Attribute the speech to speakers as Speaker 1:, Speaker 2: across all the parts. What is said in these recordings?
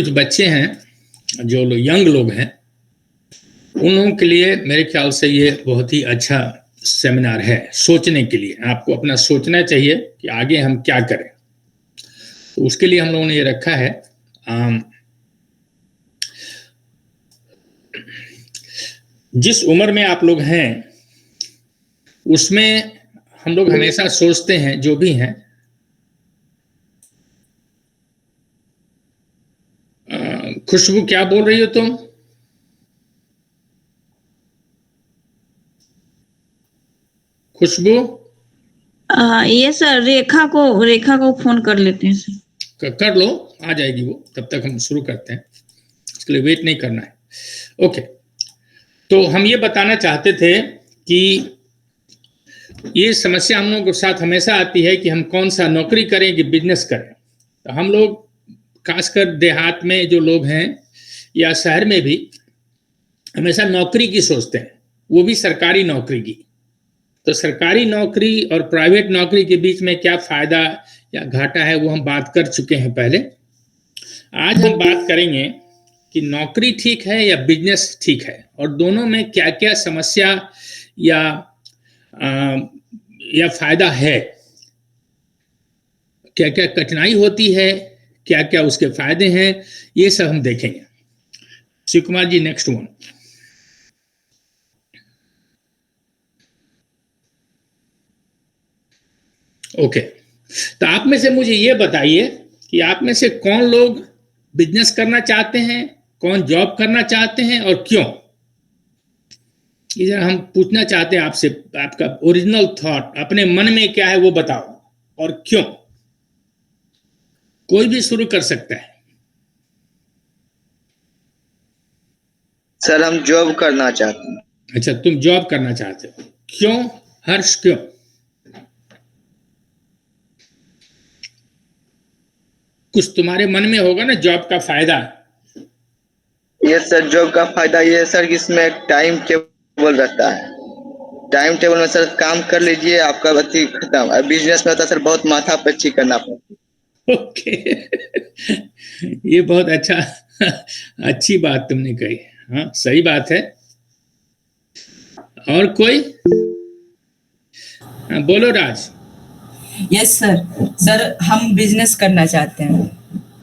Speaker 1: कुछ बच्चे हैं जो यंग लोग हैं, उन लोगों के लिए मेरे ख्याल से ये बहुत ही अच्छा सेमिनार है सोचने के लिए। आपको अपना सोचना चाहिए कि आगे हम क्या करें। तो उसके लिए हम लोगों ने ये रखा है। जिस उम्र में आप लोग हैं उसमें हम लोग हमेशा सोचते हैं, जो भी हैं, खुशबू क्या बोल रही हो तुम? खुशबू?
Speaker 2: ये सर रेखा को फोन कर लेते हैं सर।
Speaker 1: कर लो, आ जाएगी वो। तब तक हम शुरू करते हैं, इसके लिए वेट नहीं करना है। ओके, तो हम ये बताना चाहते थे कि ये समस्या हम लोगों के साथ हमेशा आती है कि हम कौन सा नौकरी करें कि बिजनेस करें। तो हम लोग खासकर देहात में जो लोग हैं या शहर में भी हमेशा नौकरी की सोचते हैं, वो भी सरकारी नौकरी की। तो सरकारी नौकरी और प्राइवेट नौकरी के बीच में क्या फायदा या घाटा है वो हम बात कर चुके हैं पहले। आज हम बात करेंगे कि नौकरी ठीक है या बिजनेस ठीक है, और दोनों में क्या क्या समस्या या फायदा है, क्या क्या कठिनाई होती है, क्या क्या उसके फायदे हैं, ये सब हम देखेंगे। Shiv Kumar ji, next one. Okay, तो आप में से मुझे ये बताइए कि आप में से कौन लोग बिजनेस करना चाहते हैं, कौन जॉब करना चाहते हैं और क्यों। इधर हम पूछना चाहते हैं आपसे, आपका ओरिजिनल थॉट, अपने मन में क्या है वो बताओ और क्यों। कोई भी शुरू कर सकता है।
Speaker 3: सर, हम जॉब करना चाहते हैं।
Speaker 1: अच्छा, तुम जॉब करना चाहते हो, क्यों हर्ष, क्यों? कुछ तुम्हारे मन में होगा ना जॉब का फायदा।
Speaker 3: ये सर, जॉब का फायदा ये है सर कि इसमें टाइम टेबल रहता है। टाइम टेबल में सर काम कर लीजिए, आपका बत्ती खत्म। अब बिजनेस में होता है सर, बहुत माथा पच्ची करना पड़ता है।
Speaker 1: ओके ये बहुत अच्छा अच्छी बात तुमने कही। हाँ, सही बात है। और कोई? हाँ, बोलो राज।
Speaker 4: यस सर हम बिजनेस करना चाहते हैं।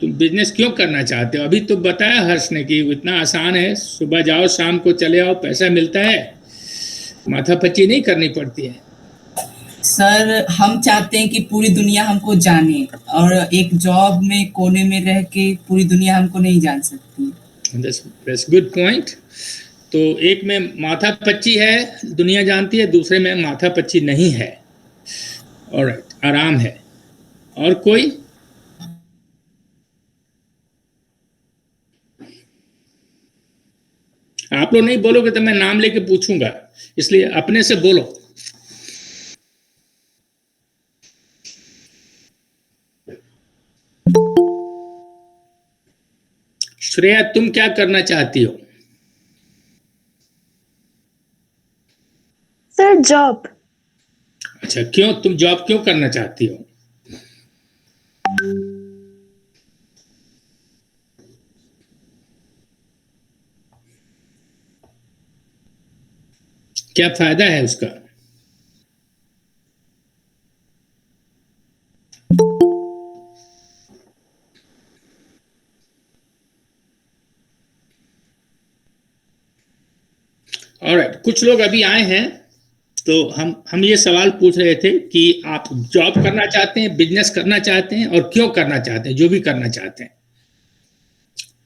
Speaker 1: तुम बिजनेस क्यों करना चाहते हो? अभी तो बताया हर्ष ने कि इतना आसान है, सुबह जाओ शाम को चले आओ, पैसा मिलता है, माथा पच्ची नहीं करनी पड़ती है।
Speaker 4: सर हम चाहते हैं कि पूरी दुनिया हमको जाने, और एक जॉब में कोने में रह के पूरी दुनिया हमको नहीं जान सकती।
Speaker 1: That's good point। तो एक में माथा पच्ची है, दुनिया जानती है, दूसरे में माथा पच्ची नहीं है। ऑलराइट, आराम है। और कोई? आप लोग नहीं बोलोगे तो मैं नाम लेके पूछूंगा, इसलिए अपने से बोलो। श्रेया, तुम क्या करना चाहती हो?
Speaker 5: Sir, job.
Speaker 1: अच्छा, क्यों तुम जॉब क्यों करना चाहती हो? क्या फायदा है उसका? ऑलराइट, कुछ लोग अभी आए हैं, तो हम ये सवाल पूछ रहे थे कि आप जॉब करना चाहते हैं, बिजनेस करना चाहते हैं और क्यों करना चाहते हैं, जो भी करना चाहते हैं।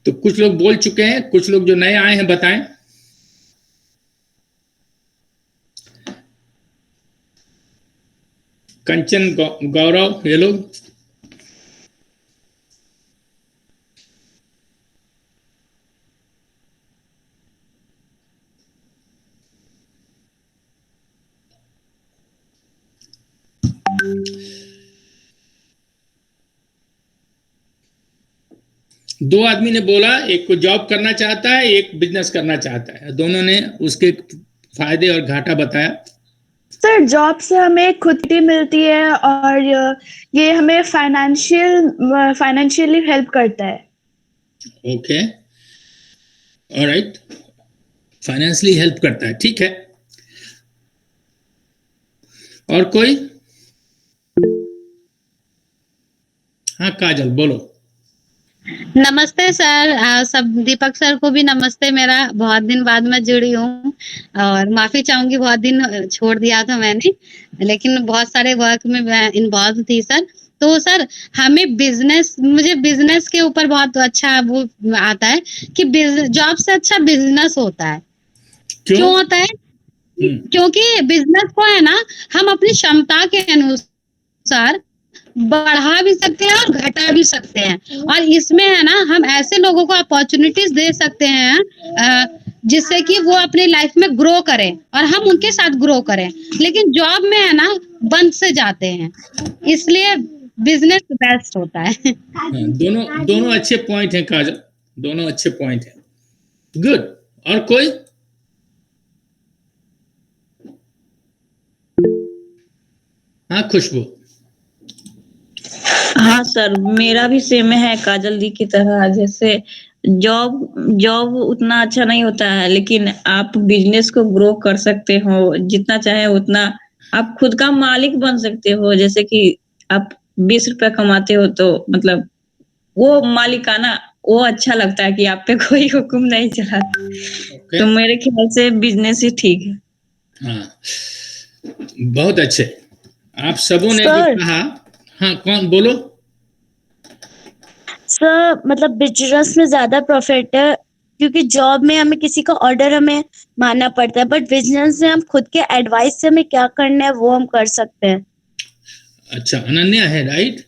Speaker 1: तो कुछ लोग बोल चुके हैं, कुछ लोग जो नए आए हैं बताएं। कंचन, गौरव, ये लोग। दो आदमी ने बोला, एक को जॉब करना चाहता है, एक बिजनेस करना चाहता है। दोनों ने उसके फायदे और घाटा बताया।
Speaker 5: सर, जॉब से हमें खुदी मिलती है और ये हमें फाइनेंशियली हेल्प करता है।
Speaker 1: ओके, ऑलराइट, फाइनेंशियली हेल्प करता है, ठीक है। और कोई? हाँ काजल बोलो।
Speaker 6: नमस्ते सर, सब दीपक सर को भी नमस्ते। मेरा बहुत दिन बाद मैं जुड़ी हूँ और माफी चाहूंगी, बहुत दिन छोड़ दिया था मैंने, लेकिन बहुत सारे वर्क में मैं इन्वॉल्व थी सर। तो सर हमें मुझे बिजनेस के ऊपर बहुत अच्छा वो आता है कि जॉब से अच्छा बिजनेस होता है। क्यों होता है? क्योंकि बिजनेस को है ना, हम अपनी क्षमता के अनुसार बढ़ा भी सकते हैं और घटा भी सकते हैं, और इसमें है ना हम ऐसे लोगों को अपॉर्चुनिटीज दे सकते हैं जिससे कि वो अपनी लाइफ में ग्रो करें और हम उनके साथ ग्रो करें। लेकिन जॉब में है ना बंद से जाते हैं, इसलिए बिजनेस बेस्ट होता है।
Speaker 1: दोनों दोनों अच्छे पॉइंट हैं काजल, दोनों अच्छे पॉइंट हैं। गुड। और कोई? हाँ खुशबू।
Speaker 2: हाँ सर, मेरा भी सेम है काजल दी की तरह। जैसे जॉब जॉब उतना अच्छा नहीं होता है, लेकिन आप बिजनेस को ग्रो कर सकते हो, जितना चाहे उतना आप खुद का मालिक बन सकते हो। जैसे कि आप 20 रुपया कमाते हो तो मतलब वो मालिकाना वो अच्छा लगता है कि आप पे कोई हुक्म नहीं चलाता।
Speaker 1: ओके,
Speaker 2: तो मेरे ख्याल से बिजनेस ही ठीक है।
Speaker 1: हाँ बहुत अच्छे, आप सबों ने जो
Speaker 5: सर
Speaker 1: कहा। हाँ कौन बोलो?
Speaker 5: सर मतलब बिजनेस में ज्यादा प्रॉफिट है, क्योंकि जॉब में हमें किसी का ऑर्डर हमें मानना पड़ता है, बट बिजनेस में हम खुद के एडवाइस से हमें क्या करना है वो हम कर सकते हैं।
Speaker 1: अच्छा, अनन्या है, right?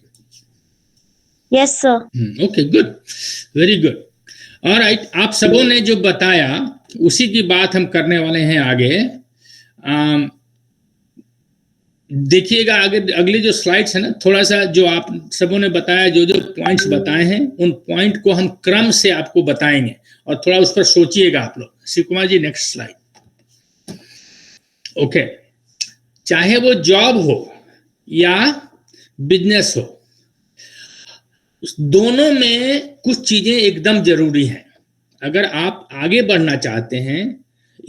Speaker 5: Yes sir.
Speaker 1: Okay, good, very good. Alright, आप सबों ने जो बताया उसी की बात हम करने वाले हैं आगे। देखिएगा आगे अगली जो स्लाइड्स है ना, थोड़ा सा जो आप सबों ने बताया, जो जो पॉइंट्स बताए हैं उन पॉइंट को हम क्रम से आपको बताएंगे और थोड़ा उस पर सोचिएगा आप लोग। Shiv Kumar ji next slide. Okay, चाहे वो जॉब हो या बिजनेस हो, दोनों में कुछ चीजें एकदम जरूरी हैं। अगर आप आगे बढ़ना चाहते हैं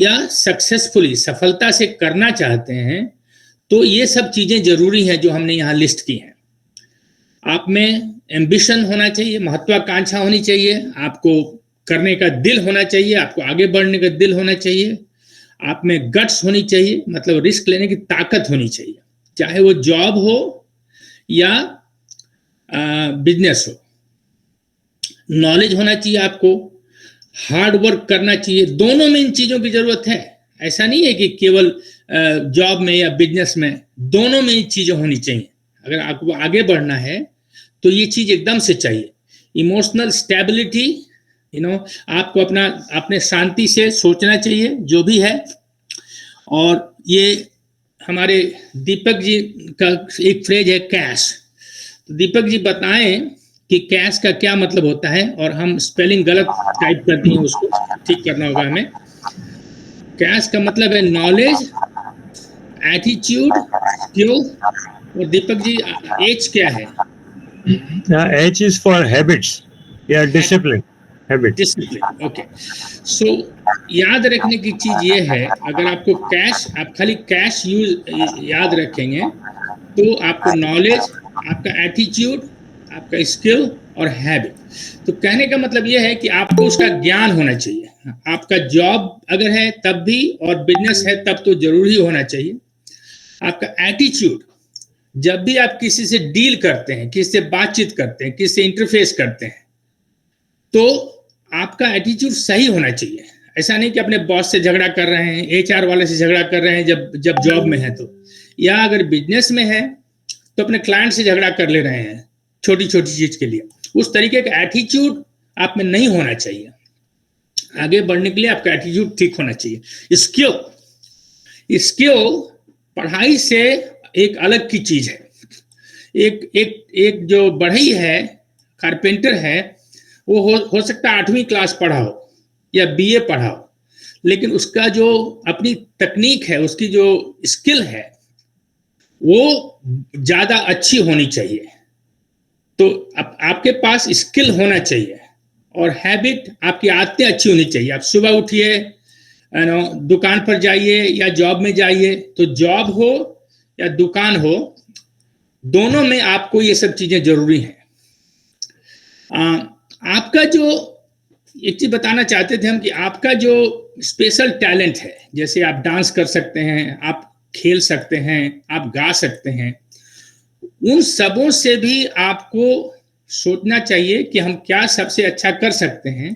Speaker 1: या सक्सेसफुली सफलता से करना चाहते हैं तो ये सब चीजें जरूरी हैं जो हमने यहाँ लिस्ट की हैं। आप में एम्बिशन होना चाहिए, महत्वाकांक्षा होनी चाहिए, आपको करने का दिल होना चाहिए, आपको आगे बढ़ने का दिल होना चाहिए, आप में गट्स होनी चाहिए, मतलब रिस्क लेने की ताकत होनी चाहिए, चाहे वो जॉब हो या बिजनेस हो। नॉलेज होना चाहिए आपको, हार्ड वर्क करना चाहिए, दोनों में इन चीजों की जरूरत है। ऐसा नहीं है कि केवल जॉब में या बिजनेस में, दोनों में ये चीजें होनी चाहिए। अगर आपको आगे बढ़ना है तो ये चीज एकदम से चाहिए। इमोशनल स्टेबिलिटी, आपको अपने शांति से सोचना चाहिए जो भी है। और ये हमारे दीपक जी का एक फ्रेज है, कैश। तो दीपक जी बताएं कि कैश का क्या मतलब होता है, और हम स्पेलिंग गलत टाइप कर दिए, उसको ठीक करना होगा हमें। कैश का मतलब है नॉलेज, एटीट्यूड, स्किल। और दीपक जी एच क्या है?
Speaker 7: H is for habits. Yeah, discipline. Habit.
Speaker 1: Discipline. Okay, so याद रखने की चीज ये है, अगर आपको कैश, आप खाली कैश याद रखेंगे तो आपको नॉलेज, आपका एटीट्यूड, आपका स्किल और हैबिट। तो कहने का मतलब यह है कि आपको उसका ज्ञान होना चाहिए। आपका जॉब अगर है तब भी, और बिजनेस है तब तो जरूरी होना चाहिए। आपका एटीट्यूड, जब भी आप किसी से डील करते हैं, किसी से बातचीत करते हैं, किसी से इंटरफेस करते हैं, तो आपका एटीट्यूड सही होना चाहिए। ऐसा नहीं कि अपने बॉस से झगड़ा कर रहे हैं, एचआर वाले से झगड़ा कर रहे हैं जब जॉब में है तो, या अगर बिजनेस में है तो अपने क्लाइंट से झगड़ा कर ले रहे हैं छोटी छोटी चीज के लिए। उस तरीके का एटीट्यूड आप में नहीं होना चाहिए। आगे बढ़ने के लिए आपका एटीट्यूड ठीक होना चाहिए। स्किल पढ़ाई से एक अलग की चीज है। एक जो बढ़ई है, कारपेंटर है, वो हो सकता है 8वीं क्लास पढ़ा हो या बीए पढ़ा हो, लेकिन उसका जो अपनी तकनीक है, उसकी जो स्किल है, वो ज्यादा अच्छी होनी चाहिए। तो आपके पास स्किल होना चाहिए, और हैबिट, आपकी आदतें अच्छी होनी चाहिए। आप सुबह उठिए, दुकान पर जाइए या जॉब में जाइए, तो जॉब हो या दुकान हो, दोनों में आपको ये सब चीजें जरूरी हैं। आपका जो, एक चीज बताना चाहते थे हम कि आपका जो स्पेशल टैलेंट है, जैसे आप डांस कर सकते हैं, आप खेल सकते हैं, आप गा सकते हैं, उन सबों से भी आपको सोचना चाहिए कि हम क्या सबसे अच्छा कर सकते हैं।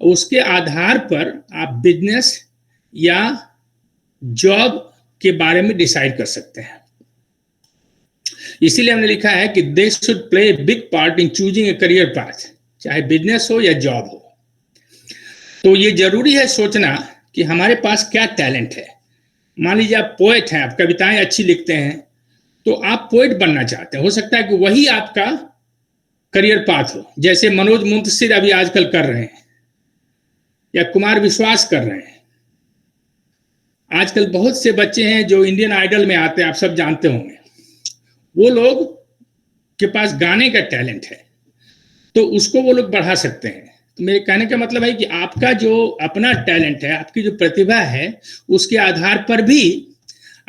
Speaker 1: उसके आधार पर आप बिजनेस या जॉब के बारे में डिसाइड कर सकते हैं। इसीलिए हमने लिखा है कि they should play a big part in choosing a career path, चाहे बिजनेस हो या जॉब हो। तो ये जरूरी है सोचना कि हमारे पास क्या टैलेंट है। मान लीजिए आप पोएट हैं, आप कविताएं अच्छी लिखते हैं, तो आप पोएट बनना चाहते हैं, हो सकता है कि वही आपका करियर पाथ हो, जैसे मनोज मुंतशिर अभी आजकल कर रहे हैं या कुमार विश्वास कर रहे हैं। आजकल बहुत से बच्चे हैं जो इंडियन आइडल में आते हैं, आप सब जानते होंगे, वो लोग के पास गाने का टैलेंट है, तो उसको वो लोग बढ़ा सकते हैं। तो मेरे कहने का मतलब है कि आपका जो अपना टैलेंट है, आपकी जो प्रतिभा है, उसके आधार पर भी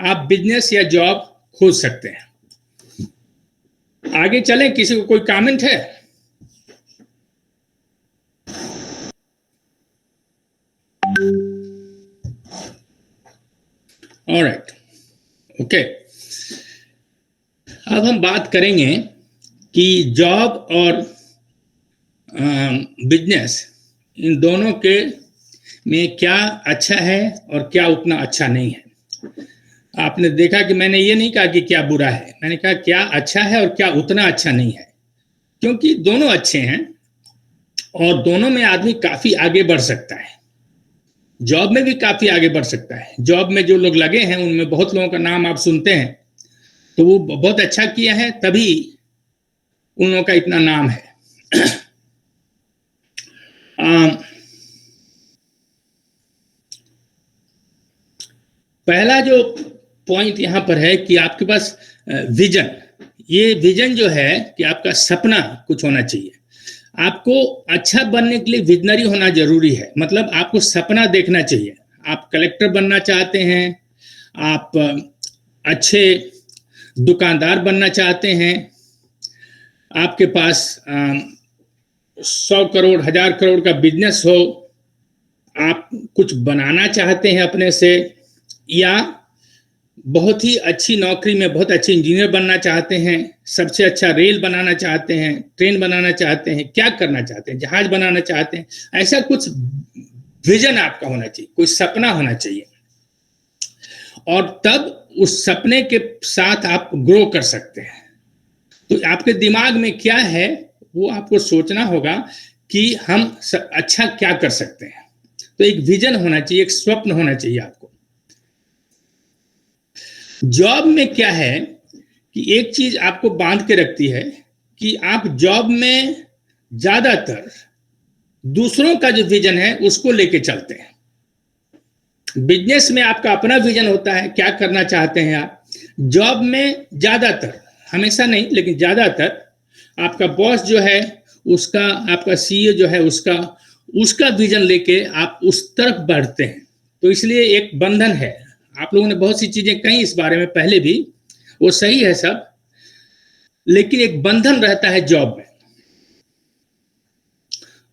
Speaker 1: आप बिजनेस या जॉब खोज सकते हैं। आगे चलें, किसी को कोई कमेंट है? Alright, okay. अब हम बात करेंगे कि जॉब और बिजनेस, इन दोनों के में क्या अच्छा है और क्या उतना अच्छा नहीं है। आपने देखा कि मैंने ये नहीं कहा कि क्या बुरा है, मैंने कहा क्या अच्छा है और क्या उतना अच्छा नहीं है, क्योंकि दोनों अच्छे हैं और दोनों में आदमी काफी आगे बढ़ सकता है। जॉब में भी काफी आगे बढ़ सकता है। जॉब में जो लोग लगे हैं उनमें बहुत लोगों का नाम आप सुनते हैं, तो वो बहुत अच्छा किया है, तभी उन लोगों का इतना नाम है। पहला जो पॉइंट यहां पर है कि आपके पास विजन, ये विजन जो है कि आपका सपना कुछ होना चाहिए। आपको अच्छा बनने के लिए विजनरी होना जरूरी है, मतलब आपको सपना देखना चाहिए। आप कलेक्टर बनना चाहते हैं, आप अच्छे दुकानदार बनना चाहते हैं, आपके पास 100 करोड़ 1000 करोड़ का बिजनेस हो, आप कुछ बनाना चाहते हैं अपने से, या बहुत ही अच्छी नौकरी में बहुत अच्छे इंजीनियर बनना चाहते हैं, सबसे अच्छा रेल बनाना चाहते हैं, ट्रेन बनाना चाहते हैं, क्या करना चाहते हैं, जहाज बनाना चाहते हैं, ऐसा कुछ विजन आपका होना चाहिए, कोई सपना होना चाहिए। और तब उस सपने के साथ आप ग्रो कर सकते हैं। तो आपके दिमाग में क्या है वो आपको सोचना होगा कि हम अच्छा क्या कर सकते हैं। तो एक विजन होना चाहिए, एक स्वप्न होना चाहिए आपको। जॉब में क्या है कि एक चीज आपको बांध के रखती है कि आप जॉब में ज्यादातर दूसरों का जो विजन है उसको लेके चलते हैं। बिजनेस में आपका अपना विजन होता है, क्या करना चाहते हैं आप। जॉब में ज्यादातर, हमेशा नहीं लेकिन ज्यादातर, आपका बॉस जो है उसका, आपका सीईओ जो है उसका विजन लेके आप उस तरफ बढ़ते हैं। तो इसलिए एक बंधन है। आप लोगों ने बहुत सी चीजें कही इस बारे में पहले भी, वो सही है सब, लेकिन एक बंधन रहता है जॉब में।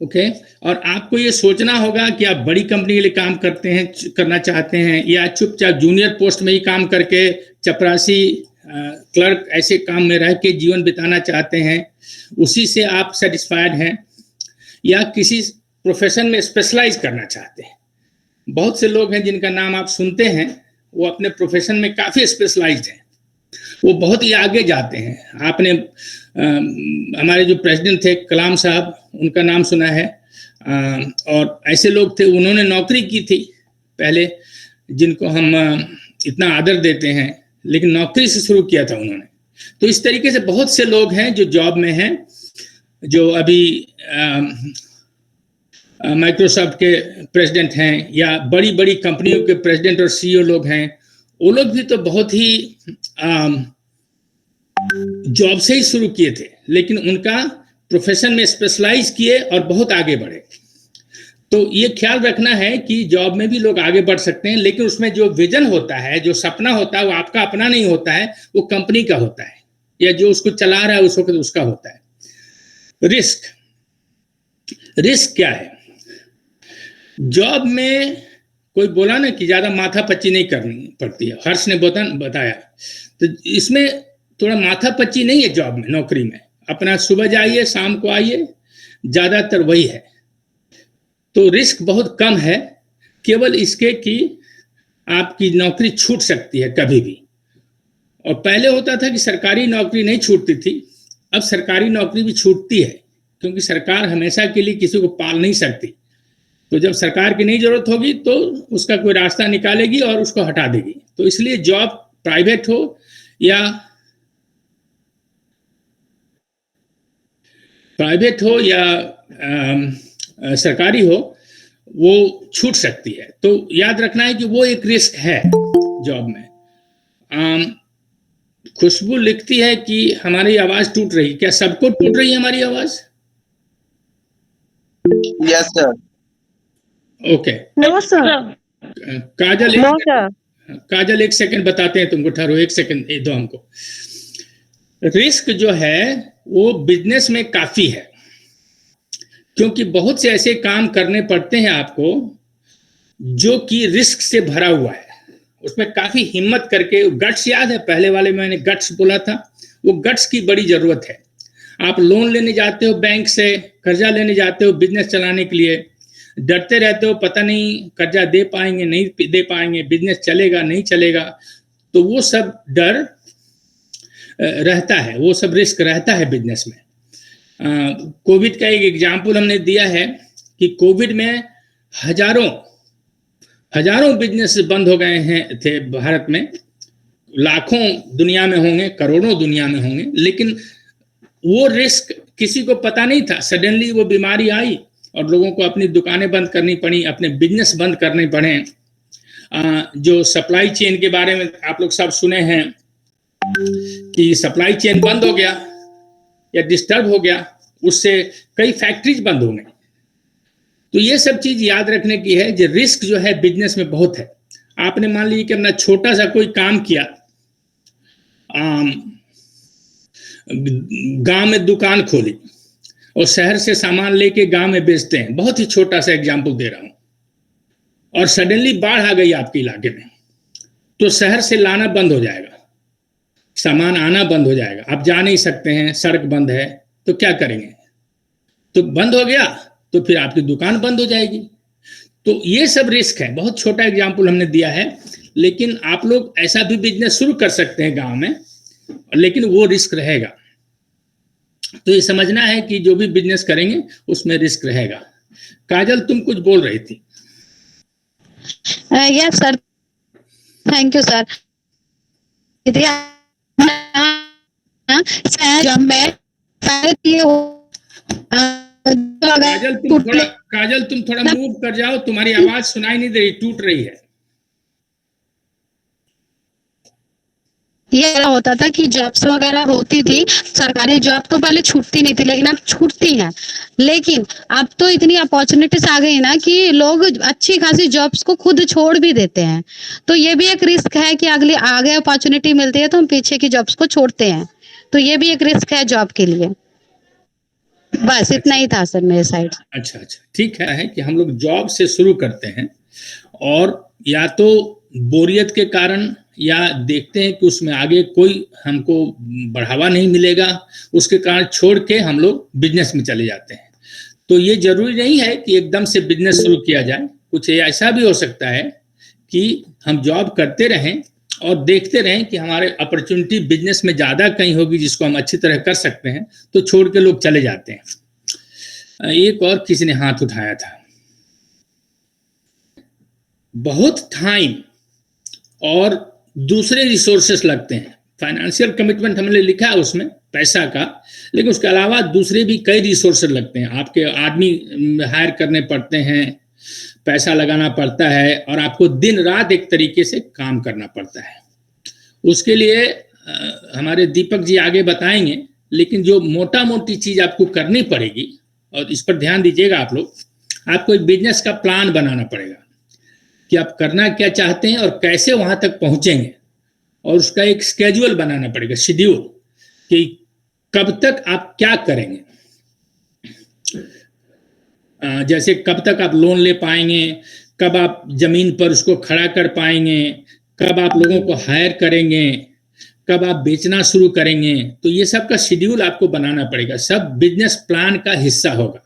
Speaker 1: ओके, और आपको ये सोचना होगा कि आप बड़ी कंपनी के लिए काम करना चाहते हैं, या चुपचाप जूनियर पोस्ट में ही काम करके चपरासी क्लर्क ऐसे काम में रह के जीवन बिताना चाहते हैं, उसी से आप सेटिस्फाइड हैं, या किसी प्रोफेशन में स्पेशलाइज करना चाहते हैं। बहुत से लोग हैं जिनका नाम आप सुनते हैं, वो अपने प्रोफेशन में काफी स्पेशलाइज्ड हैं, वो बहुत ही आगे जाते हैं। आपने हमारे जो प्रेसिडेंट थे कलाम साहब, उनका नाम सुना है, और ऐसे लोग थे, उन्होंने नौकरी की थी पहले, जिनको हम इतना आदर देते हैं, लेकिन नौकरी से शुरू किया था उन्होंने। तो इस तरीके से बहुत से लोग हैं जो जॉब में हैं, जो अभी माइक्रोसॉफ्ट के प्रेसिडेंट हैं, या बड़ी बड़ी कंपनियों के प्रेसिडेंट और सीईओ लोग हैं। वो लोग भी तो बहुत ही जॉब से ही शुरू किए थे, लेकिन उनका प्रोफेशन में स्पेशलाइज किए और बहुत आगे बढ़े। तो ये ख्याल रखना है कि जॉब में भी लोग आगे बढ़ सकते हैं, लेकिन उसमें जो विजन होता है, जो सपना होता है, वो आपका अपना नहीं होता है, वो कंपनी का होता है, या जो उसको चला रहा है उस वक्त उसका होता है। रिस्क क्या है? जॉब में कोई बोला ना कि ज्यादा माथापच्ची नहीं करनी पड़ती है, हर्ष ने बताया, तो इसमें थोड़ा माथापच्ची नहीं है जॉब में, नौकरी में। अपना सुबह जाइए शाम को आइए, ज्यादातर वही है। तो रिस्क बहुत कम है, केवल इसके कि आपकी नौकरी छूट सकती है कभी भी। और पहले होता था कि सरकारी नौकरी नहीं छूटती थी, अब सरकारी नौकरी भी छूटती है, क्योंकि सरकार हमेशा के लिए किसी को पाल नहीं सकती। तो जब सरकार की नहीं जरूरत होगी तो उसका कोई रास्ता निकालेगी और उसको हटा देगी। तो इसलिए जॉब प्राइवेट हो या सरकारी हो, वो छूट सकती है। तो याद रखना है कि वो एक रिस्क है जॉब में। खुशबू लिखती है कि हमारी आवाज टूट रही, क्या सबको टूट रही है हमारी आवाज?
Speaker 3: Yes sir.
Speaker 1: Okay.
Speaker 5: No sir.
Speaker 1: Kajal एक सेकंड बताते हैं तुमको, ठहरो एक सेकंड दो हमको। रिस्क जो है वो बिजनेस में काफी है, क्योंकि बहुत से ऐसे काम करने पड़ते हैं आपको जो कि रिस्क से भरा हुआ है। उसमें काफी हिम्मत करके, गट्स याद है पहले वाले में मैंने गट्स बोला था, वो गट्स की बड़ी जरूरत है। आप लोन लेने जाते हो बैंक से, कर्जा लेने जाते हो बिजनेस चलाने के लिए, डरते रहते हो पता नहीं कर्जा दे पाएंगे नहीं दे पाएंगे, बिजनेस चलेगा नहीं चलेगा। तो वो सब डर रहता है, वो सब रिस्क रहता है बिजनेस में। कोविड का एक एग्जाम्पल हमने दिया है कि कोविड में हजारों बिजनेस बंद हो गए हैं थे भारत में, लाखों दुनिया में होंगे, करोड़ों दुनिया में होंगे, लेकिन वो रिस्क किसी को पता नहीं था। सडनली वो बीमारी आई और लोगों को अपनी दुकानें बंद करनी पड़ी, अपने बिजनेस बंद करने पड़े। जो सप्लाई चेन के बारे में आप लोग सब सुने हैं कि सप्लाई चेन बंद हो गया या डिस्टर्ब हो गया, उससे कई फैक्ट्रीज बंद हो गई। तो ये सब चीज याद रखने की है। जो रिस्क जो है बिजनेस में बहुत है। आपने मान लीजिए कि अपना छोटा सा कोई काम किया, गांव में दुकान खोली और शहर से सामान लेके गांव में बेचते हैं, बहुत ही छोटा सा एग्जांपल दे रहा हूं, और सडनली बाढ़ आ गई आपके इलाके में, तो शहर से लाना बंद हो जाएगा, सामान आना बंद हो जाएगा, आप जा नहीं सकते हैं, सड़क बंद है, तो क्या करेंगे? तो बंद हो गया तो फिर आपकी दुकान बंद हो जाएगी। तो ये सब रिस्क है। बहुत छोटा एग्जांपल हमने दिया है, लेकिन आप लोग ऐसा भी बिजनेस शुरू कर सकते हैं गांव में, लेकिन वो रिस्क रहेगा। तो ये समझना है कि जो भी बिजनेस करेंगे उसमें रिस्क रहेगा। काजल तुम कुछ बोल रही थी।
Speaker 6: Yes sir, thank you sir.
Speaker 1: Kajal तुम थोड़ा मूव कर जाओ, तुम्हारी आवाज सुनाई नहीं दे रही, टूट रही है।
Speaker 6: ये होता था कि जॉब्स वगैरह होती थी, सरकारी जॉब तो पहले छूटती नहीं थी, लेकिन अब छूटती है। लेकिन अब तो इतनी अपॉर्चुनिटीज आ गई ना कि लोग अच्छी खासी जॉब्स को खुद छोड़ भी देते हैं। तो ये भी एक रिस्क है कि अगली आगे अपॉर्चुनिटी मिलती है तो हम पीछे की जॉब्स को छोड़ते हैं। तो ये भी एक रिस्क है जॉब के लिए। बस इतना ही था सर मेरे साइड।
Speaker 1: अच्छा, ठीक है कि हम लोग जॉब से शुरू करते हैं और या तो बोरियत के कारण या देखते हैं कि उसमें आगे कोई हमको बढ़ावा नहीं मिलेगा, उसके कारण छोड़ के हम लोग बिजनेस में चले जाते हैं। तो ये जरूरी नहीं है कि एकदम से बिजनेस शुरू किया जाए। कुछ ऐसा भी हो सकता है कि हम जॉब करते रहें और देखते रहें कि हमारे अपॉर्चुनिटी बिजनेस में ज्यादा कहीं होगी जिसको हम अच्छी तरह कर सकते हैं, तो छोड़ के लोग चले जाते हैं। एक और किसी ने हाथ उठाया था। बहुत टाइम और दूसरे रिसोर्सेस लगते हैं। फाइनेंशियल कमिटमेंट हमने लिखा है उसमें पैसा का, लेकिन उसके अलावा दूसरे भी कई रिसोर्सेस लगते हैं। आपके आदमी हायर करने पड़ते हैं, पैसा लगाना पड़ता है, और आपको दिन रात एक तरीके से काम करना पड़ता है। उसके लिए हमारे दीपक जी आगे बताएंगे, लेकिन जो मोटा मोटी चीज आपको करनी पड़ेगी, और इस पर ध्यान दीजिएगा आप लोग, आपको एक बिजनेस का प्लान बनाना पड़ेगा कि आप करना क्या चाहते हैं और कैसे वहां तक पहुंचेंगे, और उसका एक स्केड्यूल बनाना पड़ेगा, शेड्यूल, कि कब तक आप क्या करेंगे। जैसे कब तक आप लोन ले पाएंगे, कब आप जमीन पर उसको खड़ा कर पाएंगे, कब आप लोगों को हायर करेंगे, कब आप बेचना शुरू करेंगे। तो ये सब का शेड्यूल आपको बनाना पड़ेगा, सब बिजनेस प्लान का हिस्सा होगा।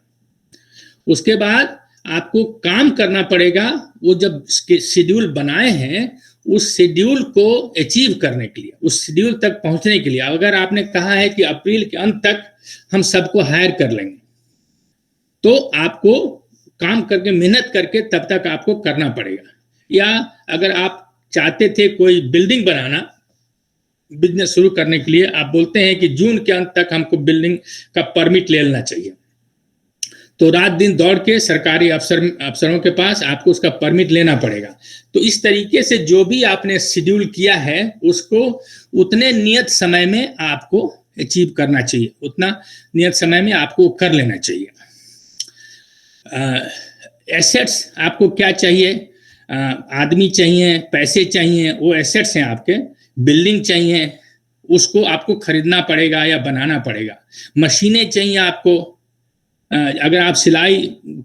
Speaker 1: उसके बाद आपको काम करना पड़ेगा, वो जब शेड्यूल बनाए हैं उस शेड्यूल को अचीव करने के लिए, उस शेड्यूल तक पहुंचने के लिए। अगर आपने कहा है कि अप्रैल के अंत तक हम सबको हायर कर लेंगे, तो आपको काम करके, मेहनत करके तब तक आपको करना पड़ेगा। या अगर आप चाहते थे कोई बिल्डिंग बनाना, बिजनेस शुरू करने के लिए, आप बोलते हैं कि जून के अंत तक हमको बिल्डिंग का परमिट ले लेना चाहिए, तो रात दिन दौड़ के सरकारी अफसरों के पास आपको उसका परमिट लेना पड़ेगा। तो इस तरीके से जो भी आपने शेड्यूल किया है उसको उतने नियत समय में आपको अचीव करना चाहिए, उतना नियत समय में आपको कर लेना चाहिए। एसेट्स आपको क्या चाहिए? आदमी चाहिए, पैसे चाहिए, वो एसेट्स हैं आपके। बिल्डिंग चाहिए, उसको आपको खरीदना पड़ेगा या बनाना पड़ेगा। मशीनें चाहिए आपको, अगर आप सिलाई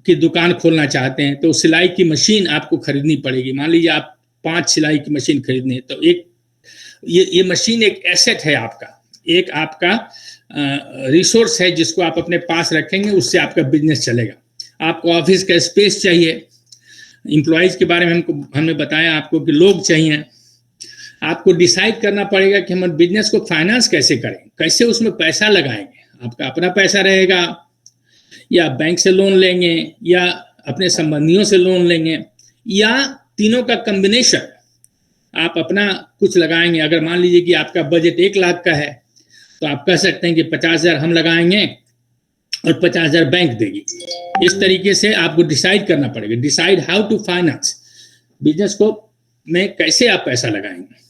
Speaker 1: की दुकान खोलना चाहते हैं तो सिलाई की मशीन आपको खरीदनी पड़ेगी। मान लीजिए आप 5 सिलाई की मशीन खरीदनी है, तो एक ये मशीन एक एसेट है आपका, एक आपका रिसोर्स है जिसको आप अपने पास रखेंगे, उससे आपका बिजनेस चलेगा। आपको ऑफिस का स्पेस चाहिए, एम्प्लॉयज के बारे में हमने बताया आपको कि लोग चाहिए। आपको डिसाइड करना पड़ेगा कि हम बिजनेस को फाइनेंस कैसे करें, कैसे उसमें पैसा लगाएंगे। आपका अपना पैसा रहेगा या बैंक से लोन लेंगे या अपने संबंधियों से लोन लेंगे, या तीनों का कॉम्बिनेशन, आप अपना कुछ लगाएंगे। अगर मान लीजिए कि आपका बजट 1 लाख का है, तो आप कह सकते हैं कि 50,000 हम लगाएंगे और 50,000 बैंक देगी। इस तरीके से आपको डिसाइड करना पड़ेगा, decide how to finance, business को में कैसे आप पैसा लगाएंगे।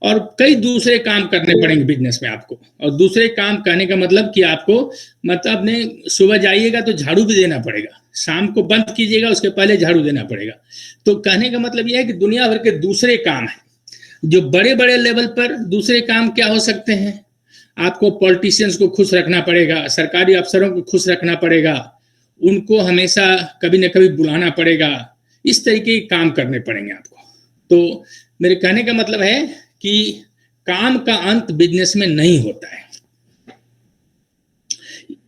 Speaker 1: और कई दूसरे काम करने पड़ेंगे बिजनेस में आपको। और दूसरे काम कहने का मतलब कि आपको, मतलब ने सुबह जाइएगा तो झाड़ू भी देना पड़ेगा, शाम को बंद कीजिएगा उसके पहले झाड़ू देना पड़ेगा। तो कहने का मतलब यह है कि दुनिया भर के दूसरे काम हैं। जो बड़े बड़े लेवल पर दूसरे काम क्या हो सकते हैं? आपको पॉलिटिशियंस को खुश रखना पड़ेगा, सरकारी अफसरों को खुश रखना पड़ेगा, उनको हमेशा कभी न कभी बुलाना पड़ेगा। इस तरीके के काम करने पड़ेंगे आपको। तो मेरे कहने का मतलब है कि काम का अंत बिजनेस में नहीं होता है।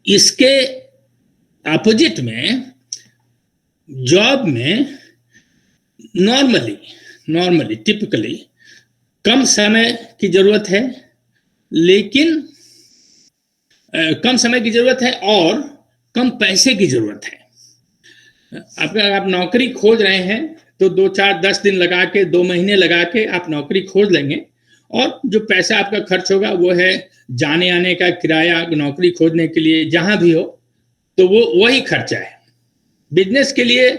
Speaker 1: इसके अपोजिट में जॉब में नॉर्मली टिपिकली कम समय की जरूरत है, लेकिन कम समय की जरूरत है और कम पैसे की जरूरत है। अगर आप नौकरी खोज रहे हैं तो 2, 4, 10 दिन लगा के, 2 महीने लगा के आप नौकरी खोज लेंगे, और जो पैसा आपका खर्च होगा वो है जाने आने का किराया, नौकरी खोजने के लिए जहां भी हो, तो वो वही खर्चा है। बिजनेस के लिए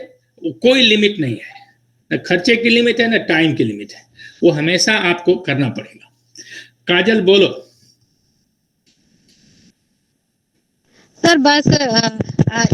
Speaker 1: कोई लिमिट नहीं है, न खर्चे की लिमिट है न टाइम की लिमिट है, वो हमेशा आपको करना पड़ेगा। काजल बोलो।
Speaker 6: सर बस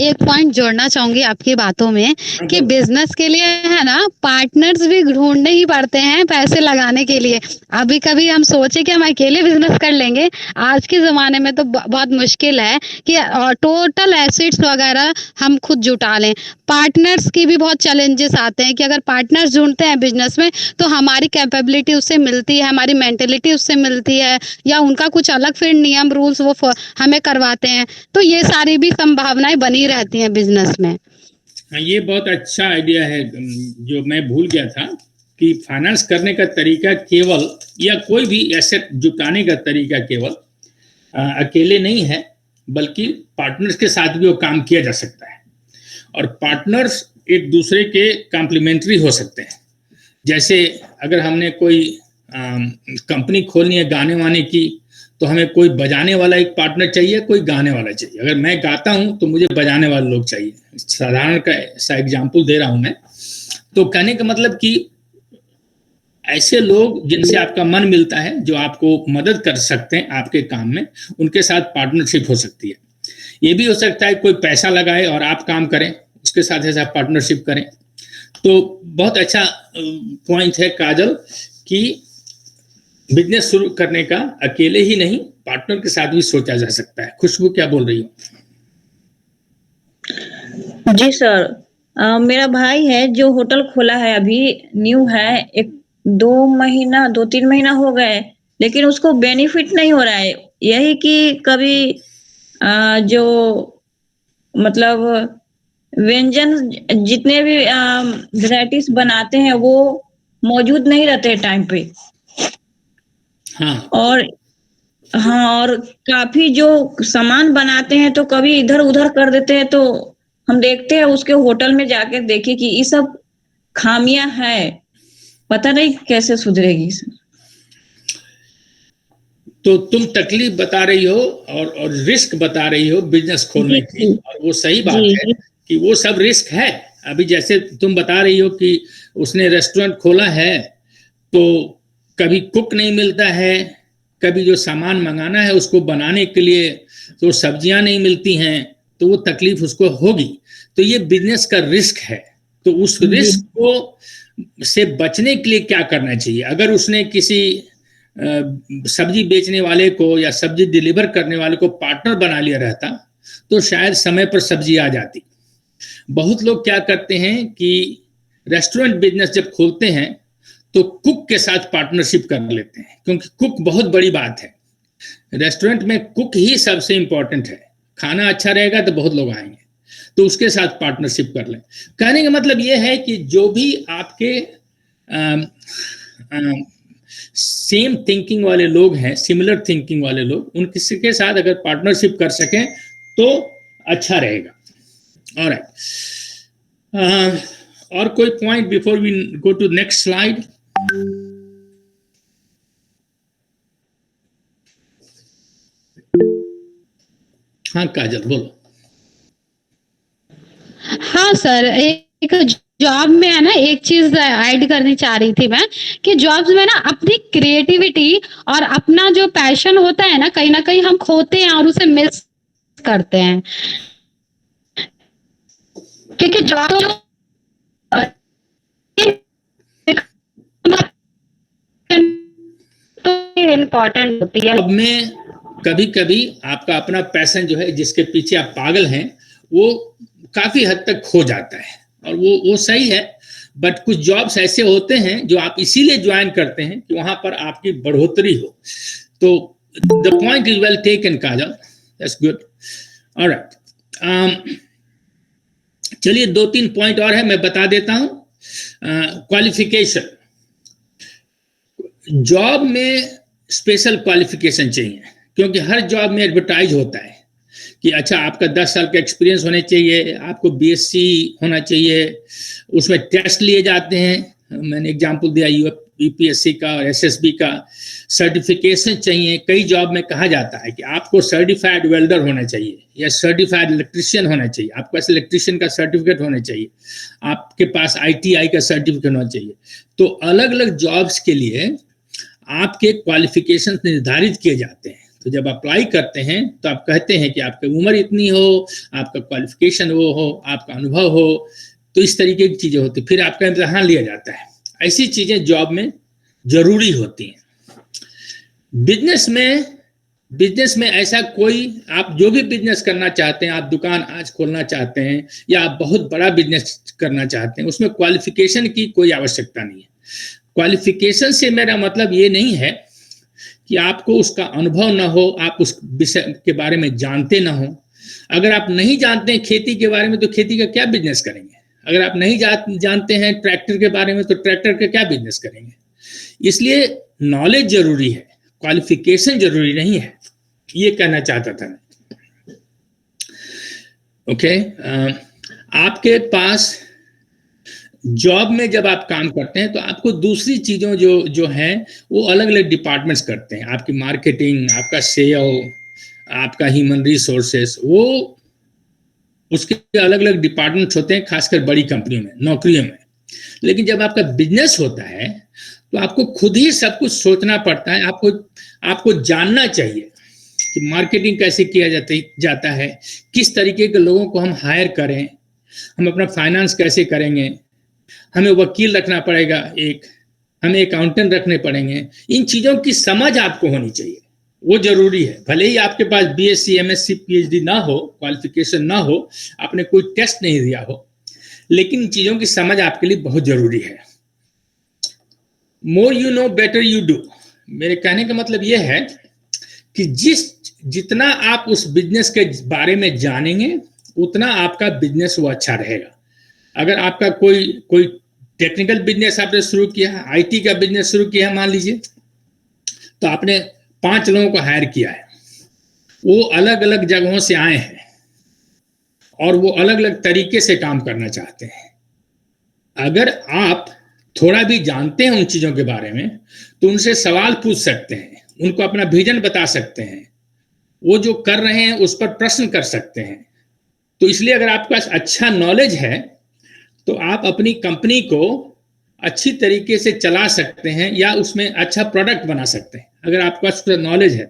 Speaker 6: एक पॉइंट जोड़ना चाहूंगी आपकी बातों में कि बिजनेस के लिए है ना, पार्टनर्स भी ढूंढने ही पड़ते हैं पैसे लगाने के लिए। अभी कभी हम सोचे कि हम अकेले बिजनेस कर लेंगे, आज के ज़माने में तो बहुत मुश्किल है कि टोटल एसेट्स वगैरह हम खुद जुटा लें। पार्टनर्स की भी बहुत चैलेंजेस आते हैं कि अगर पार्टनर्स ढूंढते हैं बिजनेस में तो हमारी कैपेबिलिटी उससे मिलती है, हमारी मेंटेलिटी उससे मिलती है, या उनका कुछ अलग फिर नियम रूल्स वो हमें करवाते हैं। तो ये सारी भी संभावनाएं बनी रहती हैं बिजनेस में।
Speaker 1: हाँ, ये बहुत अच्छा आइडिया है जो मैं भूल गया था कि फाइनेंस करने का तरीका केवल, या कोई भी एसेट जुटाने का तरीका केवल अकेले नहीं है, बल्कि पार्टनर्स के साथ भी वो काम किया जा सकता है। और पार्टनर्स एक दूसरे के कॉम्प्लीमेंट्री हो सकते हैं। जैसे अगर हमने कोई कंपनी खोलनी है गाने वाने की, तो हमें कोई बजाने वाला एक पार्टनर चाहिए, कोई गाने वाला चाहिए। अगर मैं गाता हूं तो मुझे बजाने वाले लोग चाहिए। साधारण का सा एग्जाम्पल दे रहा हूं मैं। तो कहने का मतलब कि ऐसे लोग जिनसे आपका मन मिलता है, जो आपको मदद कर सकते हैं आपके काम में, उनके साथ पार्टनरशिप हो सकती है। ये भी हो सकता है कोई पैसा लगाए और आप काम करें, उसके साथ ऐसा पार्टनरशिप करें। तो बहुत अच्छा पॉइंट है काजल कि बिजनेस शुरू करने का अकेले ही नहीं, पार्टनर के साथ भी सोचा जा सकता है। खुशबू क्या बोल रही हो?
Speaker 2: जी सर, मेरा भाई है जो होटल खोला है, अभी न्यू है, 2-3 महीना हो गए, लेकिन उसको बेनिफिट नहीं हो रहा है। यही कि कभी जो मतलब व्यंजन जितने भी वैरायटीज बनाते हैं वो मौजूद नहीं रहते टाइम पे।
Speaker 1: हाँ,
Speaker 2: और और काफी जो सामान बनाते हैं तो कभी इधर उधर कर देते हैं, तो हम देखते हैं उसके होटल में जाके देखे कि ये सब खामियां है, पता नहीं कैसे सुधरेगी।
Speaker 1: तो तुम तकलीफ बता रही हो और रिस्क बता रही हो बिजनेस खोलने की, और वो सही बात है कि वो सब रिस्क है। अभी जैसे तुम बता रही हो कि उसने रेस्टोरेंट खोला है, तो कभी कुक नहीं मिलता है, कभी जो सामान मंगाना है उसको बनाने के लिए तो सब्जियां नहीं मिलती हैं, तो वो तकलीफ उसको होगी। तो ये बिजनेस का रिस्क है। तो उस रिस्क को से बचने के लिए क्या करना चाहिए? अगर उसने किसी सब्जी बेचने वाले को या सब्जी डिलीवर करने वाले को पार्टनर बना लिया रहता, तो शायद समय पर सब्जी आ जाती। बहुत लोग क्या करते हैं कि रेस्टोरेंट बिजनेस जब खोलते हैं तो कुक के साथ पार्टनरशिप कर लेते हैं, क्योंकि कुक बहुत बड़ी बात है। रेस्टोरेंट में कुक ही सबसे इंपॉर्टेंट है। खाना अच्छा रहेगा तो बहुत लोग आएंगे, तो उसके साथ पार्टनरशिप कर लें। कहने का मतलब यह है कि जो भी आपके सेम थिंकिंग वाले लोग हैं, सिमिलर थिंकिंग वाले लोग, उन किसी के साथ अगर पार्टनरशिप कर सकें तो अच्छा रहेगा। ऑलराइट, और कोई point before we go to next slide? हाँ काजल बोलो।
Speaker 6: हाँ सर, एक जॉब में है ना, एक चीज ऐड करनी चाह रही थी मैं, कि जॉब्स में ना अपनी क्रिएटिविटी और अपना जो पैशन होता है ना कहीं हम खोते हैं और उसे मिस करते हैं, क्योंकि जॉब तो इम्पोर्टेंट होती है।
Speaker 1: अब में कभी कभी आपका अपना पैशन जो है, जिसके पीछे आप पागल हैं, वो काफी हद तक खो जाता है, और वो सही है। बट कुछ जॉब्स ऐसे होते हैं जो आप इसीलिए ज्वाइन करते हैं कि वहां पर आपकी बढ़ोतरी हो। तो the point is well taken Kajal, that's good. Alright, चलिए 2-3 पॉइंट और है, मैं बता देता हूं। क्वालिफिकेशन, जॉब में स्पेशल क्वालिफिकेशन चाहिए, क्योंकि हर जॉब में एडवर्टाइज होता है कि अच्छा आपका 10 साल का एक्सपीरियंस होने चाहिए, आपको बीएससी होना चाहिए, उसमें टेस्ट लिए जाते हैं। मैंने एग्जांपल दिया यूपीएससी का और एसएसबी का। सर्टिफिकेशन चाहिए। कई जॉब में कहा जाता है कि आपको सर्टिफाइड वेल्डर होना चाहिए या सर्टिफाइड इलेक्ट्रिशियन होना चाहिए, आपके पास इलेक्ट्रिशियन का सर्टिफिकेट होना चाहिए, आपके पास आईटीआई का सर्टिफिकेट होना चाहिए। तो अलग अलग जॉब्स के लिए आपके क्वालिफिकेशन निर्धारित किए जाते हैं। तो जब अप्लाई करते हैं तो आप कहते हैं कि आपकी उम्र इतनी हो, आपका क्वालिफिकेशन वो हो, आपका अनुभव हो, तो इस तरीके की चीजें होती। फिर आपका इम्तिहान लिया जाता है। ऐसी चीजें जॉब में जरूरी होती हैं। बिजनेस में ऐसा कोई, आप जो भी बिजनेस करना चाहते हैं, आप दुकान आज खोलना चाहते हैं या आप बहुत बड़ा बिजनेस करना चाहते हैं, उसमें क्वालिफिकेशन की कोई आवश्यकता नहीं है। क्वालिफिकेशन से मेरा मतलब ये नहीं है कि आपको उसका अनुभव ना हो, आप उस विषय के बारे में जानते ना हो। अगर आप नहीं जानते हैं खेती के बारे में तो खेती का क्या बिजनेस करेंगे? अगर आप नहीं जानते हैं ट्रैक्टर के बारे में तो ट्रैक्टर का क्या बिजनेस करेंगे? इसलिए नॉलेज जरूरी है, क्वालिफिकेशन जरूरी नहीं है, ये कहना चाहता था मैं। ओके, आपके पास जॉब में जब आप काम करते हैं तो आपको दूसरी चीजों जो हैं वो अलग अलग डिपार्टमेंट्स करते हैं। आपकी मार्केटिंग, आपका सेल, आपका ह्यूमन रिसोर्सेस, वो उसके अलग अलग डिपार्टमेंट्स होते हैं, खासकर बड़ी कंपनियों में, नौकरियों में। लेकिन जब आपका बिजनेस होता है तो आपको खुद ही सब कुछ सोचना पड़ता है। आपको जानना चाहिए कि मार्केटिंग कैसे किया जाता है, किस तरीके के लोगों को हम हायर करें, हम अपना फाइनेंस कैसे करेंगे, हमें वकील रखना पड़ेगा, हमें अकाउंटेंट रखने पड़ेंगे। इन चीज़ों की समझ आपको होनी चाहिए, वो जरूरी है। भले ही आपके पास बीएससी, एमएससी, पीएचडी ना हो, क्वालिफिकेशन ना हो, आपने कोई टेस्ट नहीं दिया हो, लेकिन इन चीज़ों की समझ आपके लिए बहुत जरूरी है। More you know better you do. मेरे कहने का मतलब यह है कि जितना आप उस बिजनेस के बारे में जानेंगे उतना आपका बिजनेस वो अच्छा रहेगा। अगर आपका कोई टेक्निकल बिजनेस आपने शुरू किया है, आईटी का बिजनेस शुरू किया है मान लीजिए, तो आपने 5 लोगों को हायर किया है, वो अलग अलग जगहों से आए हैं और वो अलग अलग तरीके से काम करना चाहते हैं। अगर आप थोड़ा भी जानते हैं उन चीज़ों के बारे में तो उनसे सवाल पूछ सकते हैं, उनको अपना विजन बता सकते हैं, वो जो कर रहे हैं उस पर प्रश्न कर सकते हैं। तो इसलिए अगर आपके पास अच्छा नॉलेज है तो आप अपनी कंपनी को अच्छी तरीके से चला सकते हैं या उसमें अच्छा प्रोडक्ट बना सकते हैं, अगर आपके पास नॉलेज है